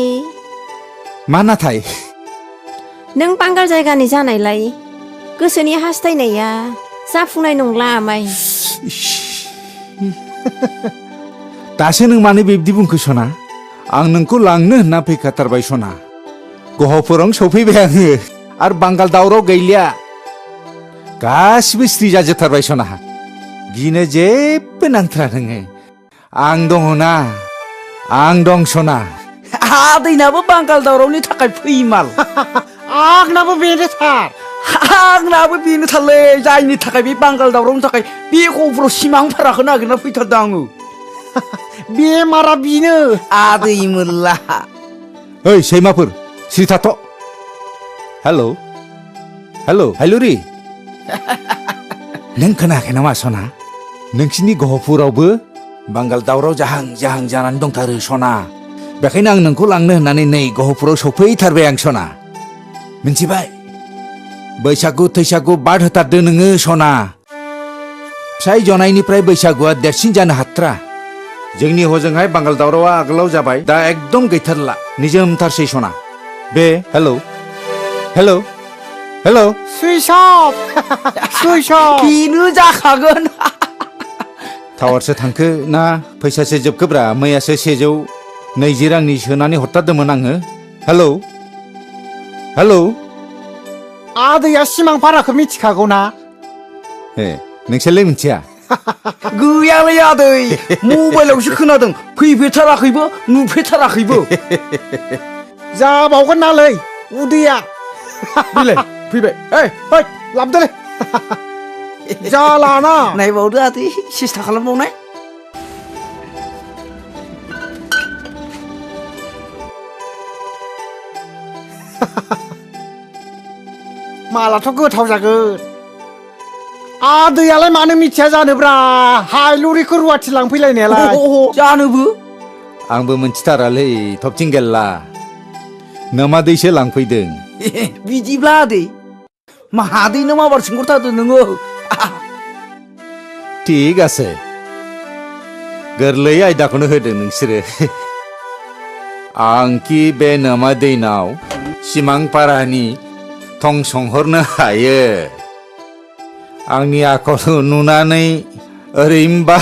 मा नाथाय नों बांगाल जायगानि जानायलाय गोसोनि हास्थायनाया जाफुंनाय नंला आमाय दासो नों मानो बेबायदि बुंखो सना आं नोंखौ लांनो होनना फैखाथारबाय सना गहपुरावनो सफैबाय आङो आरो बांगाल दावराव गैलिया गासिबो स्रि जाजोबथारबाय सना गिनो जेबो नांथ्रा नोङो आं दङ ना आं दं सना आदैनाबो बांगाल दावरावनि थाखाय फैमाल आंनाबो बेनो थार आंनाबो बेनो थारलै जायनि थाखाय बे बांगाल दावरावनि थाखाय बे गहपुराव सिमांफाराखौ नागिरना फैथारदों आङो बेमारा बेनो आदै मोल्ला ओइ सैमाफोर सिरि थाथ' हेलौ हेलौ हायलुरि नों खोनायाखै नामा सना नोंसिनि गहपुरावबो बांगाल दावराव जाहां जाहां जानानै दंथारो सना बेखायनो आं नोंखौ लांनो होननानै नै गहपुराव सफैथारबाय आं सना मिन्थिबाय बैसागु थैसागु बाद होथारदो नोङो सना फिसाय जनायनिफ्राय बैसागुआ देरसिन जानो हाथ्रा जोंनि हजोंहाय बांगाल दावरावा आगोलाव जाबाय दा एकदम गैथारला निजोमथारसै सना बे हेलौ हेलौ हेलौ सुइस अफ सुइस अफ बेनो जाखागोन टावारसो थांखो ना फैसासो जोबखोब्रा मैयासो 120 रांनि सोनानै हरथारदोंमोन आङो हेलौ हेलौ आदैया सिमां भाराखौ मिथिखागौ ना ए नोंसोरलाय मिथिया गैयालै आदै मबाइलावसो खोनादों फैफेरथाराखैबो नुफेरथाराखैबो जाबावगोन नालै उदैया बिलाय फैबाय ओइ ओइ लाबदोलै जालाना नायबावदो आदै सेस्था खालामबावनाय मालाथ' गोथाव जागोन आदैयालाय मानो मिथिया जानोब्रा हायलुरिखौ रुवाथि लांफैलायनायालाय जानोबो आंबो मोनथिथारालै थबथिं गेलला नोमादैसो लांफैदों बिदिब्ला आदै मादैनो माबार सोंहरथारदो नोङो ठीक আছে गोरलै आयदाखौनो होदों नोंसोरो आंखि बे नोमादैनाव सिमां पारानि थं संहरनो हायो आंनि आखल नुनानै ओरैनोबा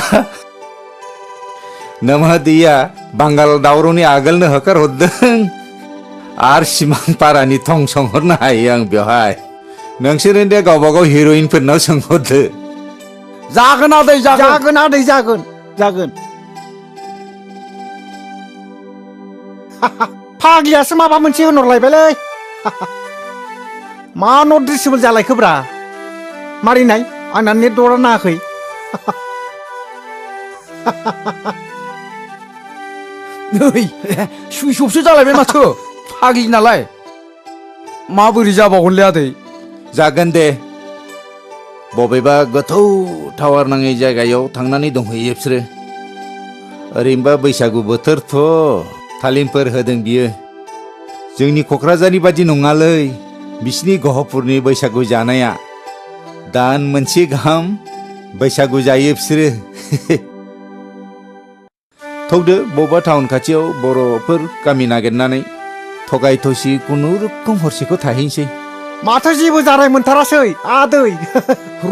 नोमादैया बांगाल दावरावनि आगोलनो होखारहरदों आर सिमां पारानि थं संहरनो हायो आं बेवहाय नोंसोरो दे गावबा गाव हिर'इनफोरनाव सोंहरदो जागोन आदै जागोन जागोन आदै जागोन जागोन फाग्लियासो माबा मोनसे होनहरलायबायलै मा नट रिचेबल जालायखोब्रा मारै नाय आंना नेटवर्कआ नाङाखै नै सुइस अफसो जालायबाय माथो फाग्लि नालाय माबोरै जाबावगोनलै आदै जागोन दे बबेबा गोथौ टावार नाङै जायगायाव थांनानै दंहैयो बिसोरो ओरैनोबा बैसागु बोथोरथ' थालिमफोर होदों बियो जोंनि क'क्राझारनि बादि नङालै बिसिनि गहपुरनि बैसागु जानाया दान मोनसे गाहाम बैसागु जायो बिसोरो थौदो बबेबा टाउन खाथियाव बर'फोर गामि नागिरनानै थगाय थसि खुनुरुखुम हरसेखौ थाहैनोसै माथो जेबो जानाय मोनथारासै आदै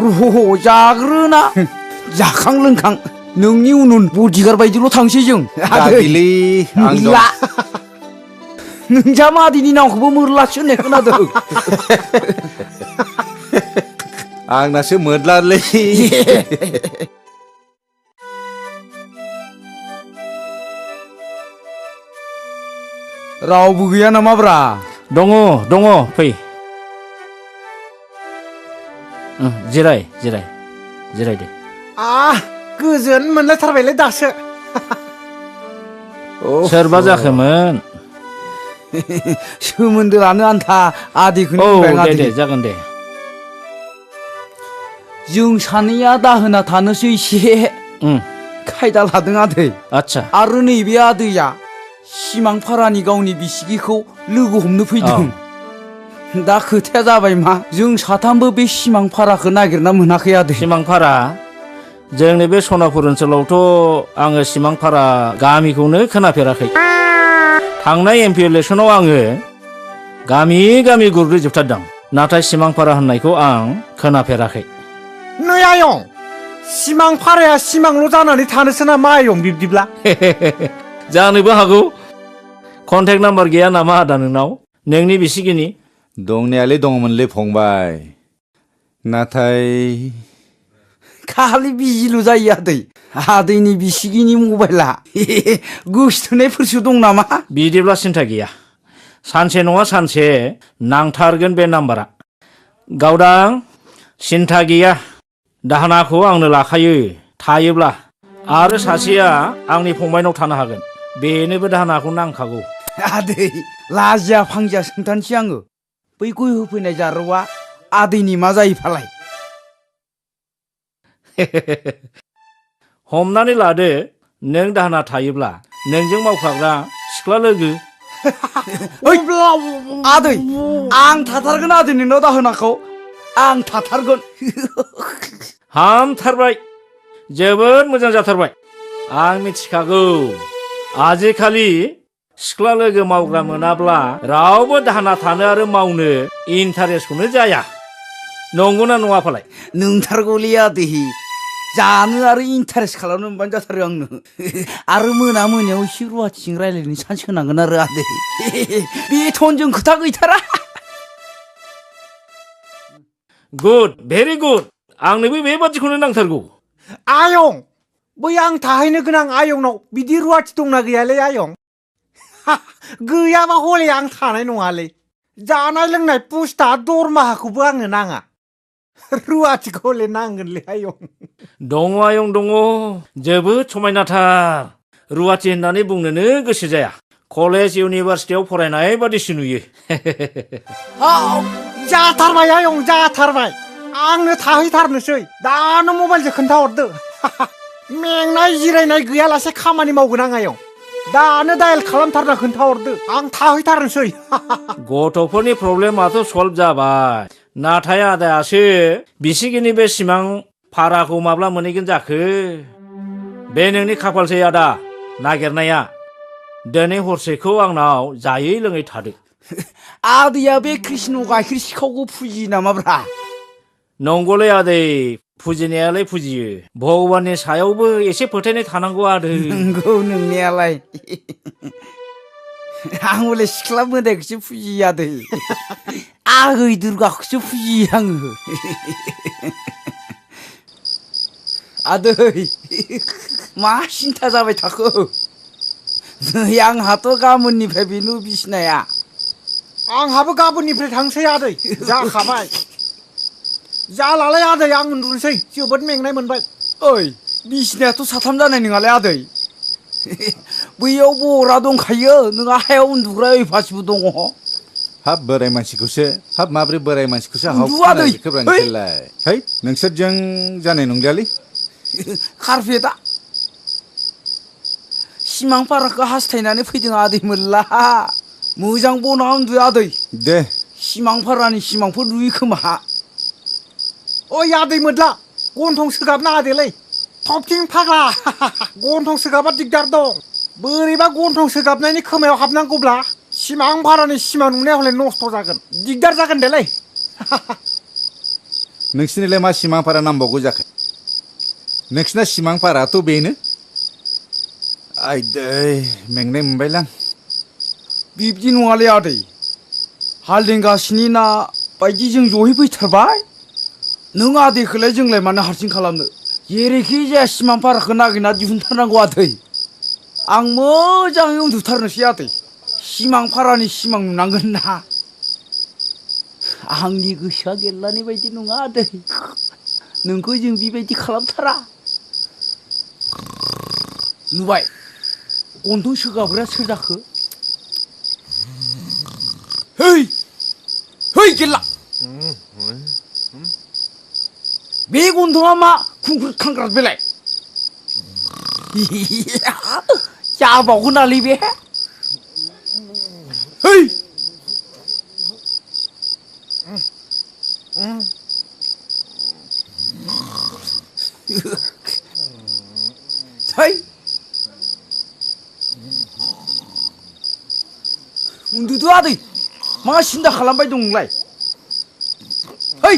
र' जाग्रोना जाखां लोंखां नोंनि उन उन बडिगार्ड बायदिल' थांसै जों दाबिलै आं दं गैला नोंजा मादैनि नामखौबो मोरलासो होननाय खोनादों आंनासो मोदलालै रावबो गैया नामाब्रा दङ दङ फै जिराय जिराय जिराय दे गोजोन मोनलायथारबायलै दासो सोरबा जाखोमोन सोमोन्दो लानो आन्था आदैखौनो औ बुंबाय आं दे आदै दे जागोन दे जों सानैया दाहोना थानोसै एसे खायदा लादों आदै आच्छा आरो नैबे आदैया सिमां फारानि गावनि बिसिगिखौ लोगो हमनो फैदों दा खोथाया जाबाय मा जों साथामबो बे सिमां फाराखौ नागिरना मोनाखै आदै सिमांफारा जोंनि बे सनापुर ओनसोलावथ' आङो सिमांफारा गामिखौनो खोनाफेराखै थांनाय एमपि इलेक्सनाव आङो गामि गामि गुरग्रोजोबथारदों नाथाय सिमांफारा होननायखौ आं खोनाफेराखै नै आयं सिमां फाराया सिमांल' जानानै थानोसो ना मा आयं बिब्दिब्ला जानोबो हागौ कन्टेक्ट नाम्बार गैया नामा आदा नोंनाव नोंनि बिसिगिनि दंनायालाय दङमोनलै फंबाय नाथाय खालि बिजिल' जायो आदै आदैनि बिसिगिनि मबाइला गोसथोनायफोरसो दं नामा बिदिब्ला सिन्था गैया सानसे नङा सानसे नांथारगोन बे नाम्बारा गावदां सिन्था गैया दाहोनाखौ आंनो लाखायो थायोब्ला आरो सासेया आंनि फंबायनाव थानो हागोन बेनोबो दाहोनाखौ नांखागौ आदै लाजिया फांजिया सोंथानसै आङो बै गय होफैनाय जारौआ आदैनि मा जायो फालाय हमनानै लादो नों दाहोना थायोब्ला नोंजों मावफाग्रा सिख्ला लोगो आदै आं थाथारगोन आदै नोंनाव दाहोनाखौ आं थाथारगोन हामथारबाय जोबोद मोजां जाथारबाय आं मिथिखागौ आजिखालि सिख्ला लोगो मावग्रा मोनाब्ला रावबो दाहोना थानो आरो मावनो इन्टारेस्टखौनो जाया नंगौना नङा फालाय नोंथारगौलै आदै जानो आरो इन्टारेस्ट खालामनो मोनबानो जाथारो आंनो आरो मोनायाव एसे रुवाथिजों रायज्लायनो चान्स होनांगोन आरो आदै बेथनजों खोथा गैथारा गुड भेरि गुड आंनोबो बेबादिखौनो नांथारगौ आयं बै आं थाहैनो गोनां आयंनाव बिदि रुवाथि दंना गैयालै आयं गैयाबा हले आं थानाय नङालै जानाय लोंनाय पुस्ता दरमाहाखौबो आंनो नाङा रुवाथिखौ हले नांगोनलै आयं दङ आयं दङ जोबोद समायनाथार रुवाथि होननानै बुंनोनो गोसो जाया कलेज इउनिभारसिटियाव फरायनाय बादिसो नुयो जाथारबाय आयं जाथारबाय आंनो थाहैथारनोसै दानो मबाइलजों खोन्थाहरदो मेंनाय जिरायनाय गैयालासे खामानि मावगोन आं आयं दानो डायेल खालामथारना खोन्थाहरदो आं थाहैथारनोसै गथ'फोरनि प्रब्लेमाथ' सल्भ जाबाय नाथाय आदायासो बिसिगिनि बे सिमां भाराखौ माब्ला मोनहैगोन जाखो बे नोंनि खाफालसै आदा नागिरनाया दिनै हरसेखौ आंनाव जायै लोङै थादो आदैया बे कृष्ण गाइखेर सिखावखौ फुजियो नामाब्रा नंगौलै आदै फुजिनायालाय फुजियो भगबाननि सायावबो एसे फोथायनाय थानांगौ आदै नंगौ नोंनायालाय आं हले सिख्ला मोदायखौसो फुजियो आदै आगै दुर्गाखौसो फुजियो आङो आदै मा सिन्था जाबाय थाखो नै आंहाथ' गाबोननिफ्राय बेनो बिसिनाया आंहाबो गाबोननिफ्राय थांसै आदै जाखाबाय जालालाय आदै आं उन्दुनोसै जोबोद मेंनाय मोनबाय ओइ बिसिनायाथ' साथाम जानाय नङालै आदै बैयाव बरा दंखायो नोंहा हायाव उन्दुग्रा अयभासबो दङ हाब बोराय मानसिखौसो हाब माब्रै बोराय मानसिखौसो उन्दुवा दै हावलाय है नोंसोरजों जानाय नंलियालै कारपेटआ सिमां पाराखौ हास्थायनानै फैदों आदै मोल्ला मोजां बना उन्दु आदै दे सिमां पारानि सिमांफोर नुयो खोमा ओइ आदै मोदला गन्थं सोगाबना आदैलै थफथिं फाग्ला गन्थं सोगाबा दिगदार दं बोरैबा गन्थं सोगाबनायनि खोमायाव हाबनांगौब्ला सिमां भारानि सिमां नुनाया हले नस्थ' जागोन दिगदार जागोन देलै नोंसिनिलाय मा सिमां भारा नांबावगौ जाखो नोंसिना सिमां भाराथ' बेनो आयदै मेंनाय मोनबायलां बिब्दि नङालै आदै हालदेंगासिनि ना बायदि जों जयै फैथारबाय नों आदैखौलाय जोंलाय मानो हारसिं खालामनो जेरैखि जाया सिमां पाराखौ नागिरना दिहुनथारनांगौ आदै आं मोजाङै उन्दुथारनोसै आदै सिमां पारानि सिमां नुनांगोन ना आंनि गोसोआ गेल्लानि बायदि नङा आदै नोंखौ जों बेबायदि खालामथारा नुबाय गन्थं सोगाबग्राया सोर जाखो है है गेल्ला बे गन्थङा मा खुंख्रुद खांख्राद बेलाय जाबावगोनालै बे है उन्दुदो आदै मा सिन्था खालामबाय दं नोंलाय है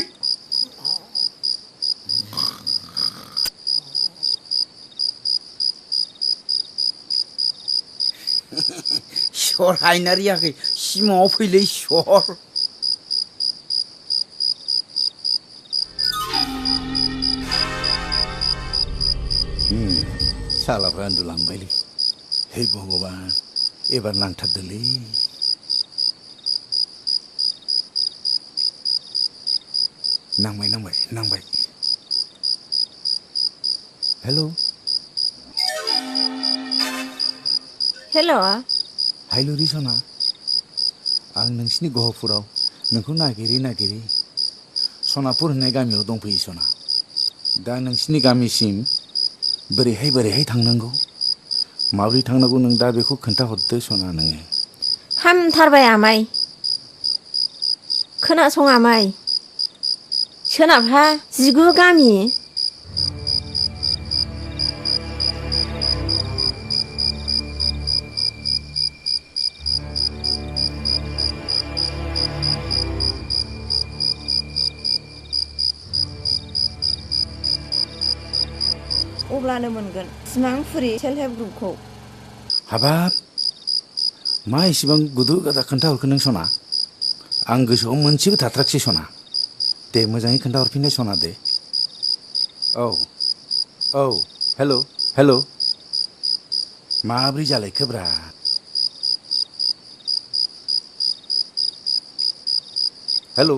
सर हायनारियाखै सिमाङाव फैलै सर सालाफ्रा उन्दुलांबायलै हे भगबान एबार नांथारदोलै नांबाय नांबाय नांबाय हेलौ हेल' हायलु रिसना आं नोंसिनि गहपुराव नोंखौ नागिरै नागिरै सनापुर होननाय गामियाव दंफैयो सना दा नोंसिनि गामिसिम बोरैहाय थांनांगौ माबोरै थांनांगौ नों दा बेखौ खोन्थाहरदो सना नोङो हामथारबाय आमाय खोनासं आमाय सोनाबहा 19 गामि लानो मोनगोन सिमांफुरि सेल्फ हेल्प ग्रुपखौ हाबाब मा इसेबां गुदु गादा खोन्थाहरखो नों सना आं गोसोआव मोनसेबो थाथ्राखसै सना दे मोजाङै खोन्थाहरफिननाय सना दे औ औ हेल' हेल' माब्रै जालायखोब्रा हेल'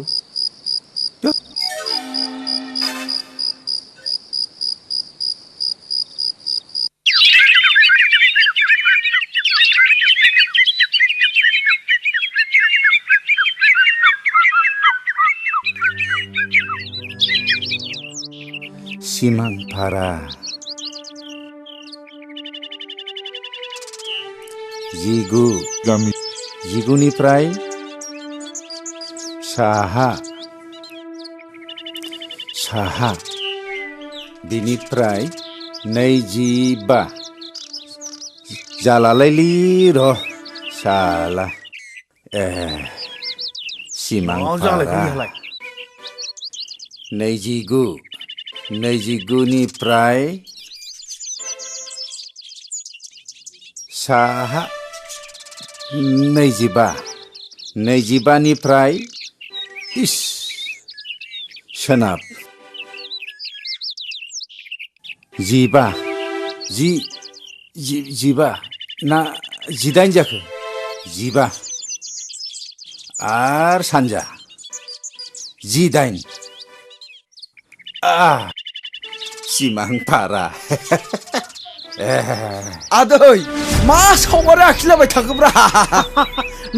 सिमांफारा जिगु गामि जिगुनिफ्राय साहा साहा बिनिफ्राय 25 जालालायलि र' साला सिमांफारा 29निफ्राय साहा 25निफ्राय इस सोनाब 15 ना 18 जाखो 15 आर सानजा 18 सिमांफारा आदै मा सावगारि आखिलाबाय थाखोब्रा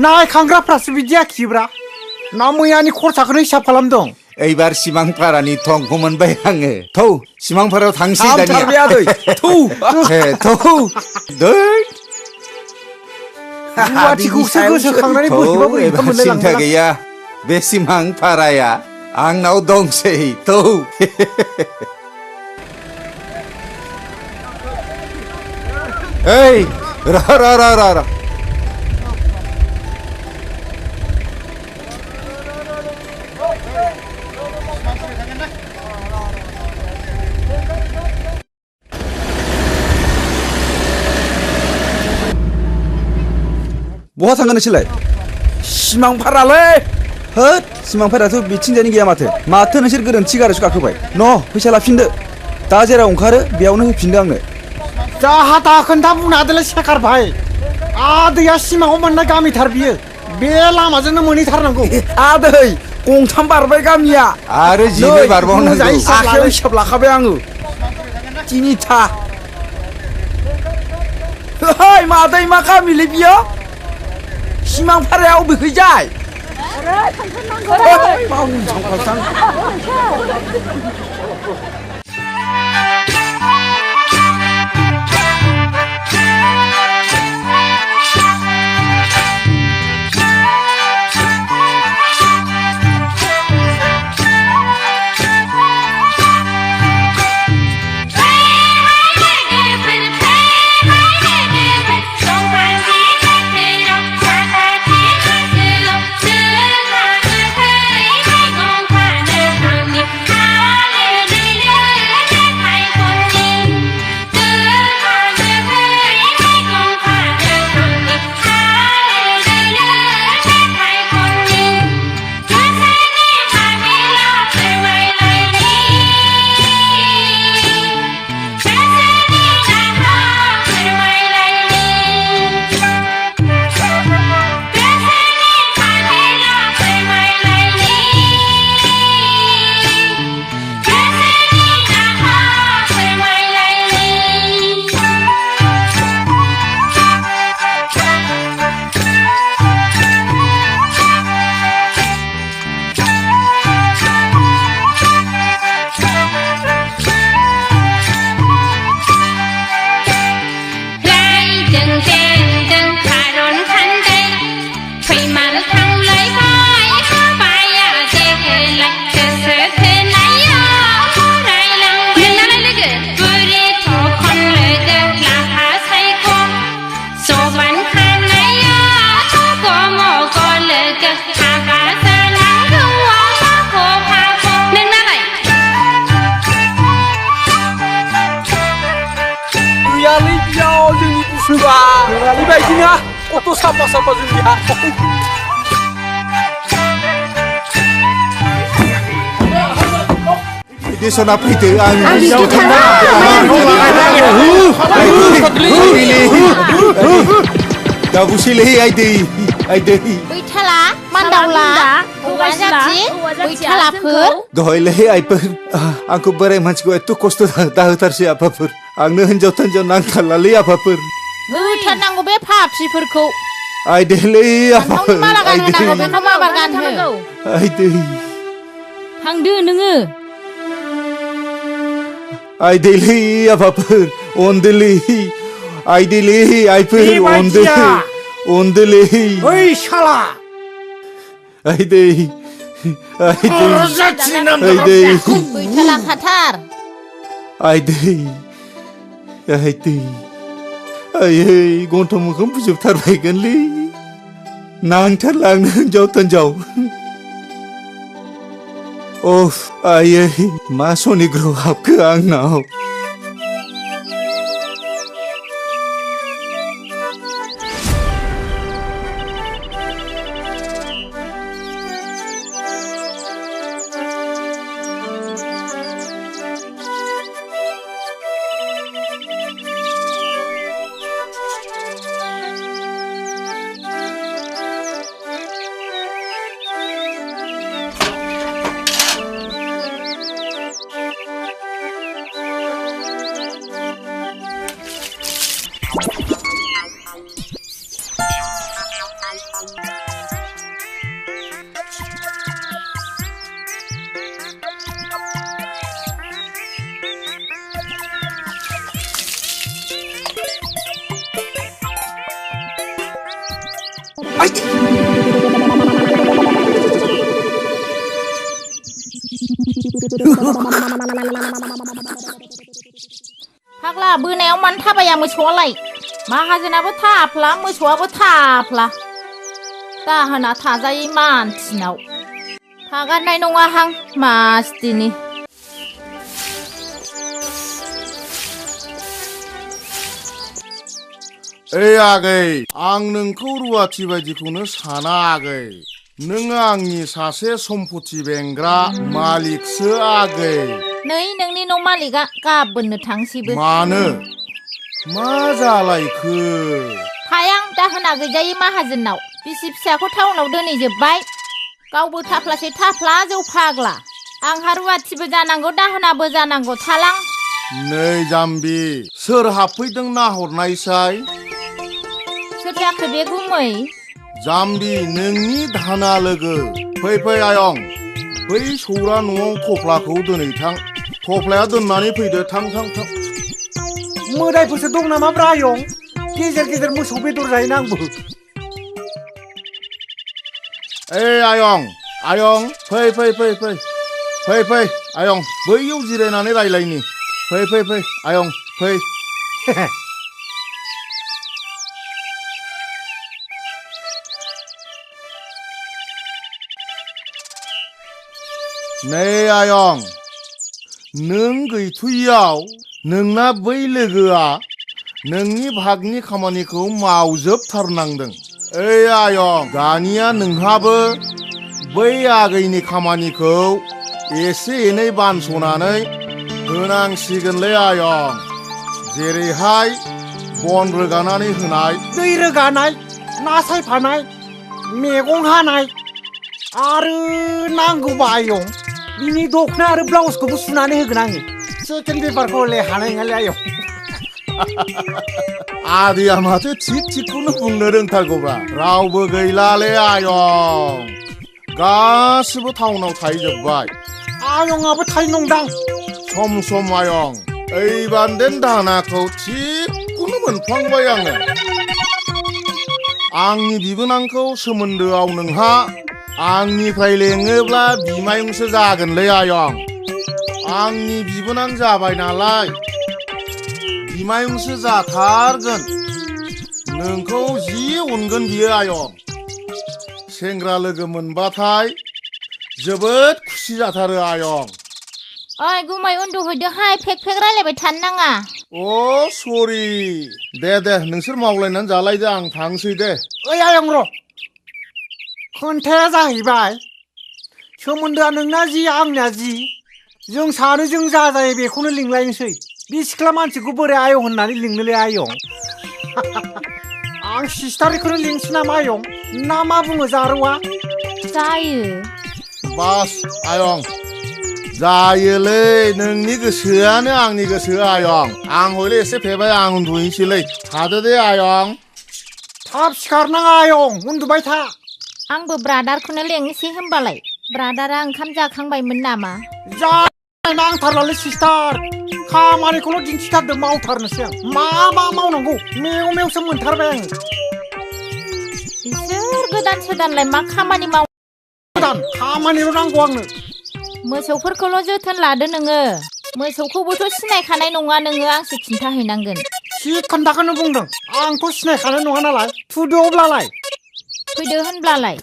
नायखांग्राफ्रासो बिदि आखियोब्रा ना मैयानि खरसाखौनो हिसाब खालामदों एबार सिमांफारानि थंखौ मोनबाय आङो थौ सिमांफारायाव थांसै हामथारबाय आदै थौ थौ दै रुवाथिखौसो गोसोखांनानै बोरैबाबो एबार ओंखाम सिन्था मोनलायलांबाय गैया बे सिमांफाराया आंनाव दंसै थौ ओइ र बहा थांगोन नोंसोरलाय सिमांफारालै होद सिमांफारायाथ' बिथिंजायनि गैया माथो नोंसोर गोरोन्थि गारिसो गाखोबाय न फैसा लाफिनदो दा जेराव ओंखारो बेयावनो होफिनदो आंनो जाहा ता खोन्था बुंनो हादोंलै शेखार भाई आदैया सिमाङाव मोननाय गामिथार बियो बे लामाजोंनो मोनहैथारनांगौ आदै गंथाम बारबाय गामिया आरो जिनै बारबावनांगौ आखायाव हिसाब लाखाबाय आङो तिनिथा ओइ मादै मा गामिलै बियो सिमांफाराया अबेखैजाय कत' साफा साफा जोंनिया Dia sana pite ang बिदि थाङा Dagu sile ai dei. बैथाला मान्दावला हौवा जाथि बैथालाफोर Doi le ai per. Angku bare mansku etu kosto dahotarsi apapur. Angno hinjau tanjau nangtalali apapur. होथारनांगौ बे फाफ्लिफोरखौ Ai dei le apapur. माला गानहोनांगौ बेखौ माबा गानहो Ai dei. थांदो नोङो Ai dei le apapur. Ondeli. Ai dei le ai per ondeli. Ondeli. ओइ शाला Ai dei. Ai dei. जाथि नाम Ai dei. बैथाला खाथार Ai dei. Ai dei. Ai गन्थंखौ बुजोबथारबायगोनलै नांथारलांनो हिनजाव थान्जाव अफ आयै मा सनिग्र हाबखो आंनाव फाग्ला बोनायाव मानो थाबाया मोसौआलाय माहाजोनाबो थाफ्ला मोसौआबो थाफ्ला दाहोना थाजायै मानसिनाव थागारनाय नङाहां मासदिनि ओइ आगै आं नोंखौ रुवाथि बायदिखौनो साना आगै नों आंनि सासे सम्पति बेंग्रा मालिकसो आगै नै नोंनि न' मालिकआ गाबोननो थांसैबो मानो मा जालायखो थायां दाहोना गैजायै माहाजोननाव बिसि फिसाखौ टाउनाव दोनहैजोब्बाय गावबो थाफ्लासे थाफ्ला जौ फाग्ला आंहा रुवाथिबो जानांगौ दाहोनाबो जानांगौ थालां नै जाम्बि सोर हाबफैदों नाहरनायसाय सोर जाखो बे गुमै जाम्बि नोंनि दाहोना लोगो फै आयं बै सौरा न'आव थफ्लाखौ दोनहैथां थफ्लाया दोननानै फैदो थां मोदायफोरसो दं नामा ब्रा आयं गेजेर गेजेर मोसौ बेदर जायोना आंबो ओइ आयं फै आयं बैयाव जिरायनानै रायलायनि फै आयं फै नै आयं नों गैथ'यैयाव नोंना बै लोगोआ नोंनि भागनि खामानिखौ मावजोबथारनांदों ओइ आयं दानिया नोंहाबो बै आगैनि खामानिखौ एसे एनै बानस'नानै होनांसिगोनलै आयं जेरैहाय बन रोगानानै होनाय दै रोगानाय ना सायफानाय मैगं हानाय आरो नांगौबा आयं बिनि दखना आरो ब्लाउसखौबो सुनानै होगोन आङो सेकेन्ड पेपारखौ हले हानाय नङालै आयं आदैया माथो थिगखौनो बुंनो रोंथारगौब्रा रावबो गैलालै आयं गासिबो टाउनाव थाहैजोब्बाय आयंआबो थायो नंदां सम आयं ओइ बान्देन दाहोनाखौ थिगखौनो मोनफ्लांबाय आङो आंनि बिबोनांखौ सोमोन्दोआव नोंहा आंनिफ्राय लेङोब्ला बिमायंसो जागोनलै आयं आंनि बिबोनां जाबाय नालाय बिमायंसो जाथारगोन नोंखौ जि अनगोन बियो आयं सेंग्रा लोगो मोनबाथाय जोबोद खुसि जाथारो आयं ओइ गुमै उन्दुहैदोहाय फेक रायलायबाय थानो नाङा अ सरि दे नोंसोर मावलायनानै जालायदो आं थांसै दे ओइ आयं र' खोन्थाया जाहैबाय सोमोन्दोआ नोंना जि आंनिया जि जों सानैजों जा जायो बेखौनो लिंलायनोसै बे सिख्ला मानसिखौ बोरै आयं होननानै लिंनोलै आयं आं सिस्टारखौनो लिंसै नामा आयं ना मा बुङो जारौआ जायो बास आयं जायोलै नोंनि गोसोआनो आंनि गोसो आयं आं हयले एसे फेबाय आं उन्दुहैसैलै थादो दे आयं थाब सिखारनाङा आयं उन्दुबाय था आंबो ब्रादारखौनो लेंनोसै होमबालाय ब्रादारा ओंखाम जाखांबायमोन नामा जा नांथारलालै सिस्टार खामानिखौल' दिन्थिथारदों मावथारनोसै आं मा मावनांगौ मेव मेवसो मोनथारबाय आं बिसोर गोदान सोदानलाय मा खामानि माव गोदान खामानिल' नांगौ आंनो मोसौफोरखौल' जोथोन लादो नोङो मोसौखौबोथ' सिनायखानाय नङा नोङो आंसो खिन्थाहैनांगोन थि खोन्थाखौनो बुंदों आंथ' सिनायखानाय नङा नालाय थुदो अब्लालाय फैदो होनब्लालाय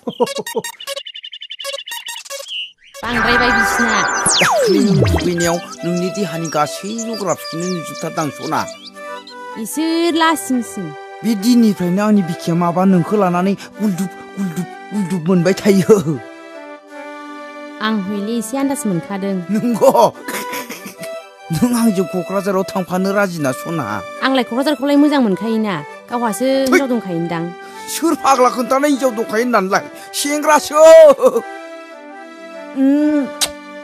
बांद्रायबाय बिसिना दाख्लि नों दुगैनायाव नोंनि देहानि गासै जग्राफिखौनो नुजोबथारदां सना इसोर लासिंसिं बे दिननिफ्रायनो आंनि बिखाया माबा नोंखौ लानानै गुलदुब मोनबाय थायो आं हयले एसे आन्दाज मोनखादों नंगौ नों आंजों क'क्राझाराव थांफानो राजिना सना आंलाय क'क्राझारखौलाय मोजां मोनखायोना गावहासो हिनजाव दंखायोदां सोर फाग्ला खोन्थानाय हिनजाव दंखायो होननानैलाय सेंग्रासो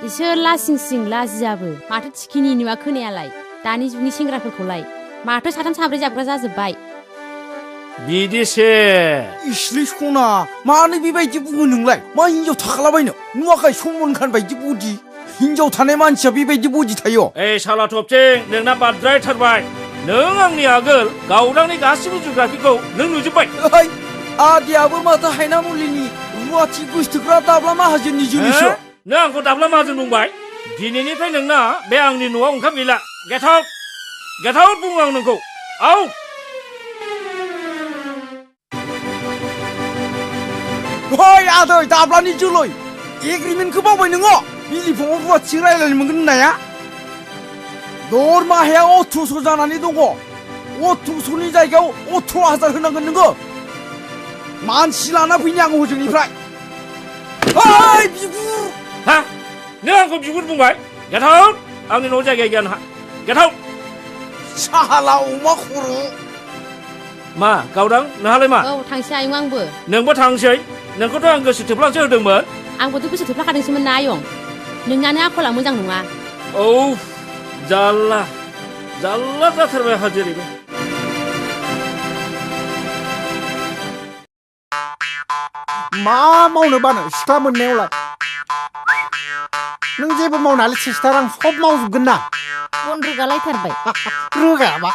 इसोर लासिंसिं लाजियाबो माथो थिखिनि नुवा खोनायालाय दानि जुगनि सेंग्राफोरखौलाय माथो साथाम साब्रै जाबग्रा जाजोब्बाय बिदिसो इस्लै सना मानो बेबायदि बुङो नोंलाय मा हिनजाव थाखालाबायनो नुवाखै समनखान बायदि बडि हिनजाव थानाय मानसिया बेबायदि बडि थायो ओइ साला थबथिं नोंना बाद्रायथारबाय नों आंनि आगोल गावदांनि गासिबो जिउग्राफिखौ नों नुजोब्बाय ओइ आदियाबो माथो हायना मुलिनि रुवाथि गोसथोग्रा दाब्ला माहाजोननि जोलैसो नों आंखौ दाब्ला माहाजोन बुंबाय दिनैनिफ्राय नोंना बे आंनि न'आव ओंखाम गैला गेट आउट बुङो आं नोंखौ आउट ओइ आदै दाब्लानि जोलै एग्रिमेन्टखौ बावबाय नोङो बिलिफाङाव रुवाथि रायलायनो मोनगोन होननाया दरमाहाया 1800 जानानै दङ 1800नि जायगायाव 18000 होनांगोन नोङो मानसि लाना फैनि आं हजोंनिफ्राय ओइ बिगुर हा नों आंखौ बिगुर बुंबाय गेट आउट आंनि न'आव जायगा गैया नोंहा गेट आउट साला अमा खर' मा गावदां नोंहालाय मा औ थांसै आयं आंबो नोंबो थांसै नोंखौथ' आं गोसो थोफ्लांसो होदोंमोन आंबोथ' गोसो थोफ्लाखादोंसोमोन ना आयं नोंनानो आखला मोजां नङा औ जारला जाथारबाय आंहा जेरैबो मा मावनो बानो सिख्ला मोननायावलाय नों जेबो मावनानै सिस्टार आं सब मावजोबगोन ना बन रोगालायथारबाय रोगायाबा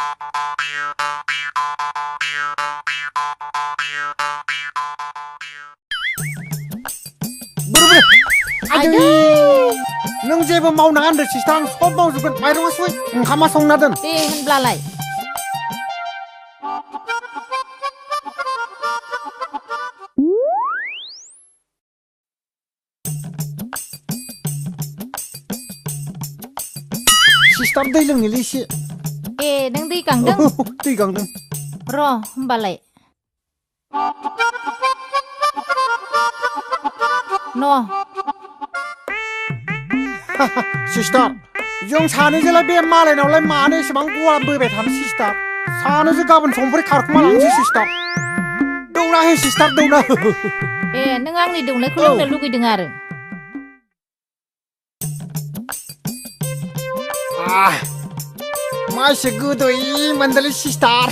नों जेबो मावनाङा होनदों सिस्टार आं सब मावजोबगोन माइरङा सय ओंखामा संना दोन दे होनब्लालाय सिस्टार दै लोंनोलै एसे ए नों दै गांदों दै गांदों र' होमबालाय न' सिस्टार जों सानैजोंलाय बे मालायनावलाय मानो एसेबां गवा बोबाय थानो सिस्टार सानैजों गाबोन समफोर खारखुमा लांसै सिस्टार दौना हो सिस्टार दौना हो ए नों आंनि दौनायखौ लोंनो लुगैदों आरो मा एसे गोदै मोनदोंलै सिस्टार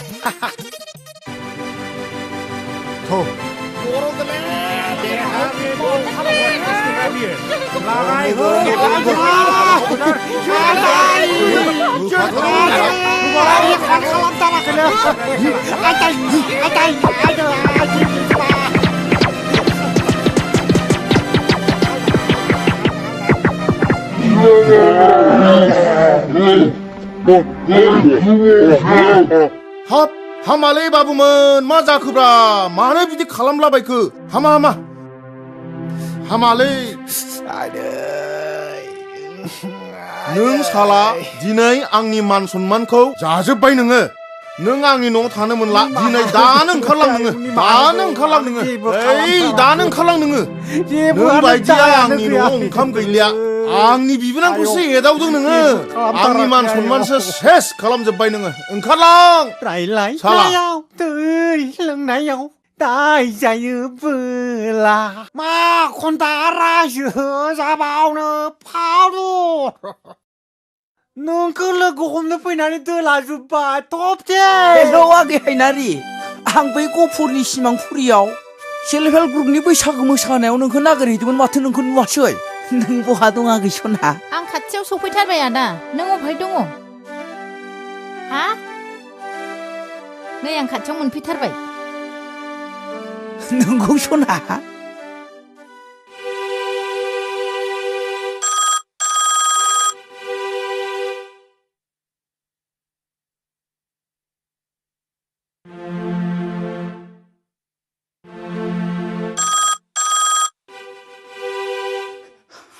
हाब हामालै बाबुमोन मा जाखोब्रा मानो बिदि खालामलाबायखो हामा हामालै नों साला दिनै आंनि मान सन्मानखौ जाजोब्बाय नोङो नों आंनि न'आव थानो मोनला दिनै दानो ओंखारलां नोङो दानो ओंखारलां नोङो दानो ओंखारलां नोङो नों बायदिया आंनि न'आव ओंखाम गैलिया आंनि बिबोनांखौसो एदावदों नोङो आंनि मान सन्मानसो सेस खालामजोब्बाय नोङो ओंखारलां रायलायनायाव दै लोंनायाव दाय जायोबोला मा खन्था रायजो जाबावनो फावदुर नोंखौ लोगो हमनो फैनानै दोलाजोब्बाय थबथे हेलौ आगै हायनारि आं बै गफुरनि सिमांफुरियाव सेल्फ हेल्प ग्रुपनि बैसागु मोसानायाव नोंखौ नागिरहैदोंमोन माथो नोंखौ नुवासै नों बहा दं आगै सना आं खाथियाव सफैथारबाय आदा नों अबहाय दङ हा नै आं खाथियाव मोनफैथारबाय नोंगौ सना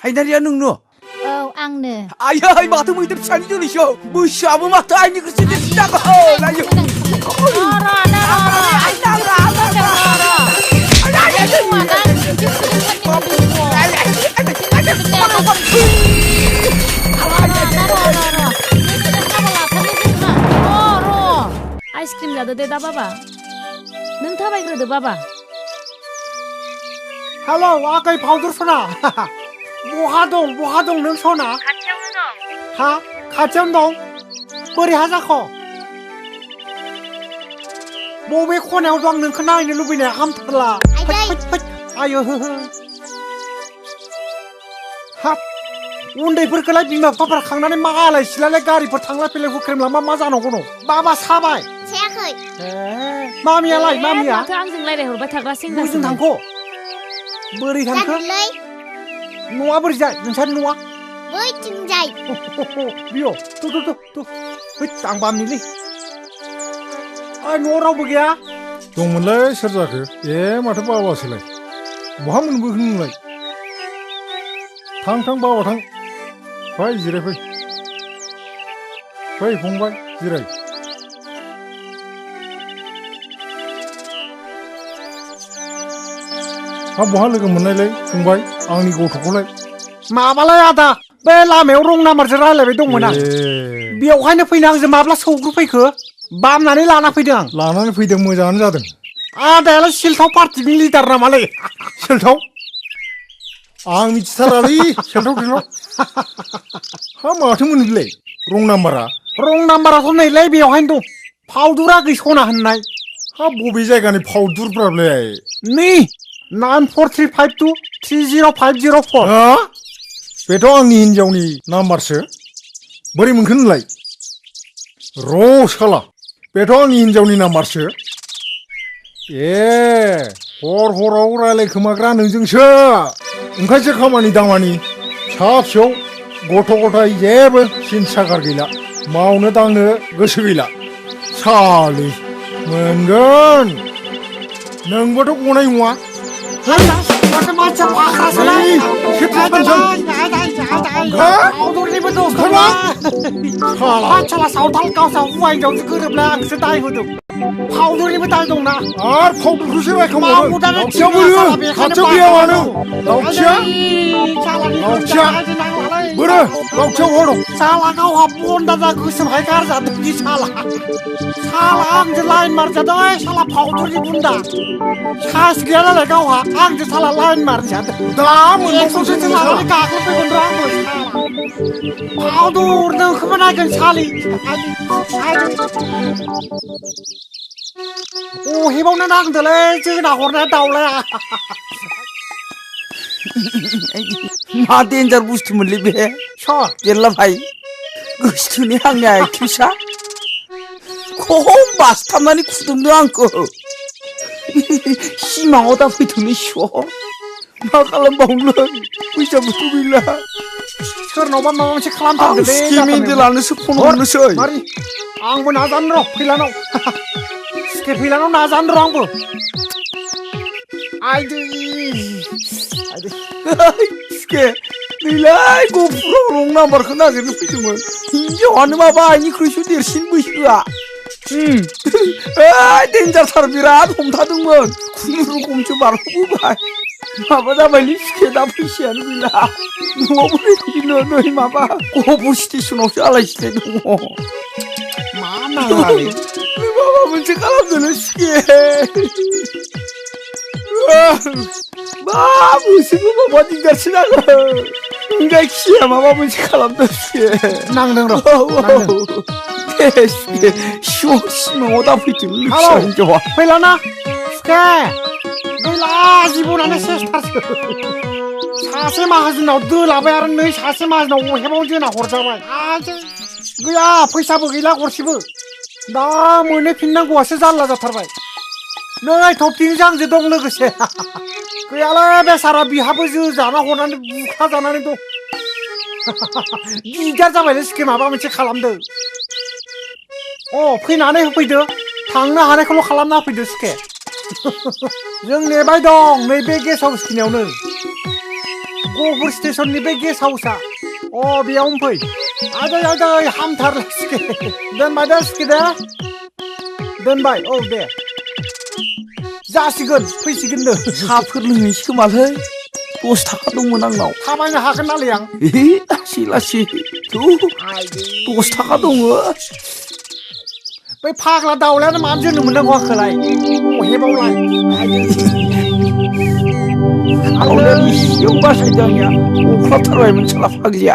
हायनारिया नोंनो औ आंनो आयै माथो मैदेर फिसानि जोलैसो बैसोआबो माथो आइनिख्रुइसो देरसिन जागोन आयौ आइसक्रिम जादो दे दा बाबा नों थाबायग्रोदो बाबा हेलौ आगै फावदुर सना बहा दं नों सना खाथियावनो दं हा खाथियावनो दं बोरै हा जाख' बबे खनायाव दं नोंखौ नायनो लुबैनाया हामथारला आयो हाब उन्दैफोरखौलाय बिमा बिफाफोरा खांनानै मा आलाय सिलाय गारिफोर थांलाय फैलाय हुख्रेमलांबा मा जानांगौ न बाबा साबाय सायाखै मामियालाय मामिया माथो आंजों रायलायहरबाय थाग्रा सेंग्रा बोजों थांख' बोरै थांखो न'आ बोरै जाय नोंसानि न'आ बैथिंजाय बियो थ' आं बामनिलै न'आव रावबो गैया दंमोनलै सोर जाखो ए माथो बाबासोलाय बहा मोनबोखो नोंलाय थां बाबा थां फै जिरायफै फै फंबाय जिराय हा बहा लोगो मोननायलाय फंबाय आंनि गथ'खौलाय माबालाय आदा बे लामायाव रं नाम्बारजों रायलायबाय दंमोन आं बेवहायनो फैनो आंजों माब्ला सौग्रुफैखो बामनानै लाना फैदों आं लानानै फैदों मोजाङानो जादों आदायालाय सिलथाव पार्टिनि लिडार नामालै सेलथाव आं मिथिथारालै सेलथाव थेलथाव हा माथो मोनोलै रं नाम्बाराथ' नैलाय बेवहायनो दं फावदुरा गैसना होननाय हा बबे जायगानि फावदुरफ्रालाय नै 9432305004 हा बेथ' आंनि हिनजावनि नाम्बारसो बोरै मोनखो नोंलाय र' साला बेथ' आंनि हिनजावनि नाम्बारसो ए हराव रायलायखोमाग्रा नोंजोंसो ओंखायसो खामानि दामानि फिसा फिसौ गथ' गथाय जेबो सिन्ता गैला मावनो दांनो गोसो गैला सालि मोनगोन नोंबोथ' गनाय नङा फावदुरनिबो दस सावथाल गावसा हौवा हिनजावजों गोरोबलाय आंसो दाय होदों फावदुरनिबो दाय दंना आरो फावदुरखौसो रायखांबावो खाथियाव गैया मानो लावथिया बोरो लावथियाव हर साला गावहा बन्दाजा गोसोमहाय गारजादों बि साला आंजों लाइन मारजादों साला फावदुरनि बुन्दा सास गैया नालाय गावहा आंजों साला लाइन मारजादों दा मोनबावसो लानानै गाग्लोबफैगोन र' आंबो फावदुर नोंखौबो नायगोन सालि अहेबावनो नांदोलै जोंना हरनाया दाउलाया मा डेन्जार बुस्थुमोनलै बे गेरला भाई गोसोथोनि आंनि आइथिंसा खम बासथाबनानै खुदुमदों आंखौ सिमाङाव दा फैथोंलै स' मा खालामबावनो फैसाबोथ' गैला सोरनावबा माबा मोनसे खालामथारगोनलै स्किमेन्देलानोसो फन हरनोसै आंबो नाजानो र' फैलानाव स्के फैलानाव नाजानो र' आंबो आइदै स्के गैलाय गफुराव रं नाम्बारखौ नागिरनो फैदोंमोन हिनजावानो माबा आइनिख्रुइसो देरसिन बैसोआ डेन्जारथार बिराद हमथादोंमोन खुनुरुखुमसो बारग'बोबाय माबा जाबायलै सुखे दा फैसायानो गैला न'आव बोरै फैनो नै माबा गहपुर स्टेसनावसो आलाय सिलाय दङ मा नाङालै माबा मोनसे खालामदोलै सुखे मा मोनसेबो माबा दिगदारसो नांगौ जायखिजाया माबा मोनसे खालामदो सुखे नांदों र' दे सुखे सिमाङाव दाफैथों लोगोसे हिनजावा फैलाना सुखे गैला जिबनानो सेसथारसो सासे माहाजोनाव दोलाबाय आरो नै सासे माहाजोनाव अहेबाव जोंना हरजाबाय गैया फैसाबो गैला गरसेबो दा मोनहैफिननांगौआसो जारला जाथारबाय नै थफथिंजों आंजों दं लोगोसे गैयालै बेसारा बिहाबो जाना हरनानै बुखा जानानै दं दिगदार जाबायलै सुखे माबा मोनसे खालामदो फैनानै होफैदो थांनो हानायखौल' खालामना होफैदो सुखे जों नेबाय दं नैबे गेस्ट हाउस खिनियावनो गहपुर स्टेसननि बे गेस्ट हाउसआ बेयावनो फै आदै हामथारला सुखे दोनबाय दे सुखे दे दोनबाय दे जासिगोन फैसिगोन नो साफोर लोंहैसै खोमालै 10 थाखा दंमोन आंनाव थाबायनो हागोन नालाय आं लासै लासै 10 थाखा दङ बै फाग्ला दाउलायानो मानो जोंनो मोननांगौ आंखौलाय अहेबावलाय आंलाय एसेयाव बासायदों आंनिया अख्लाबथारबायमोन साला फाग्लिया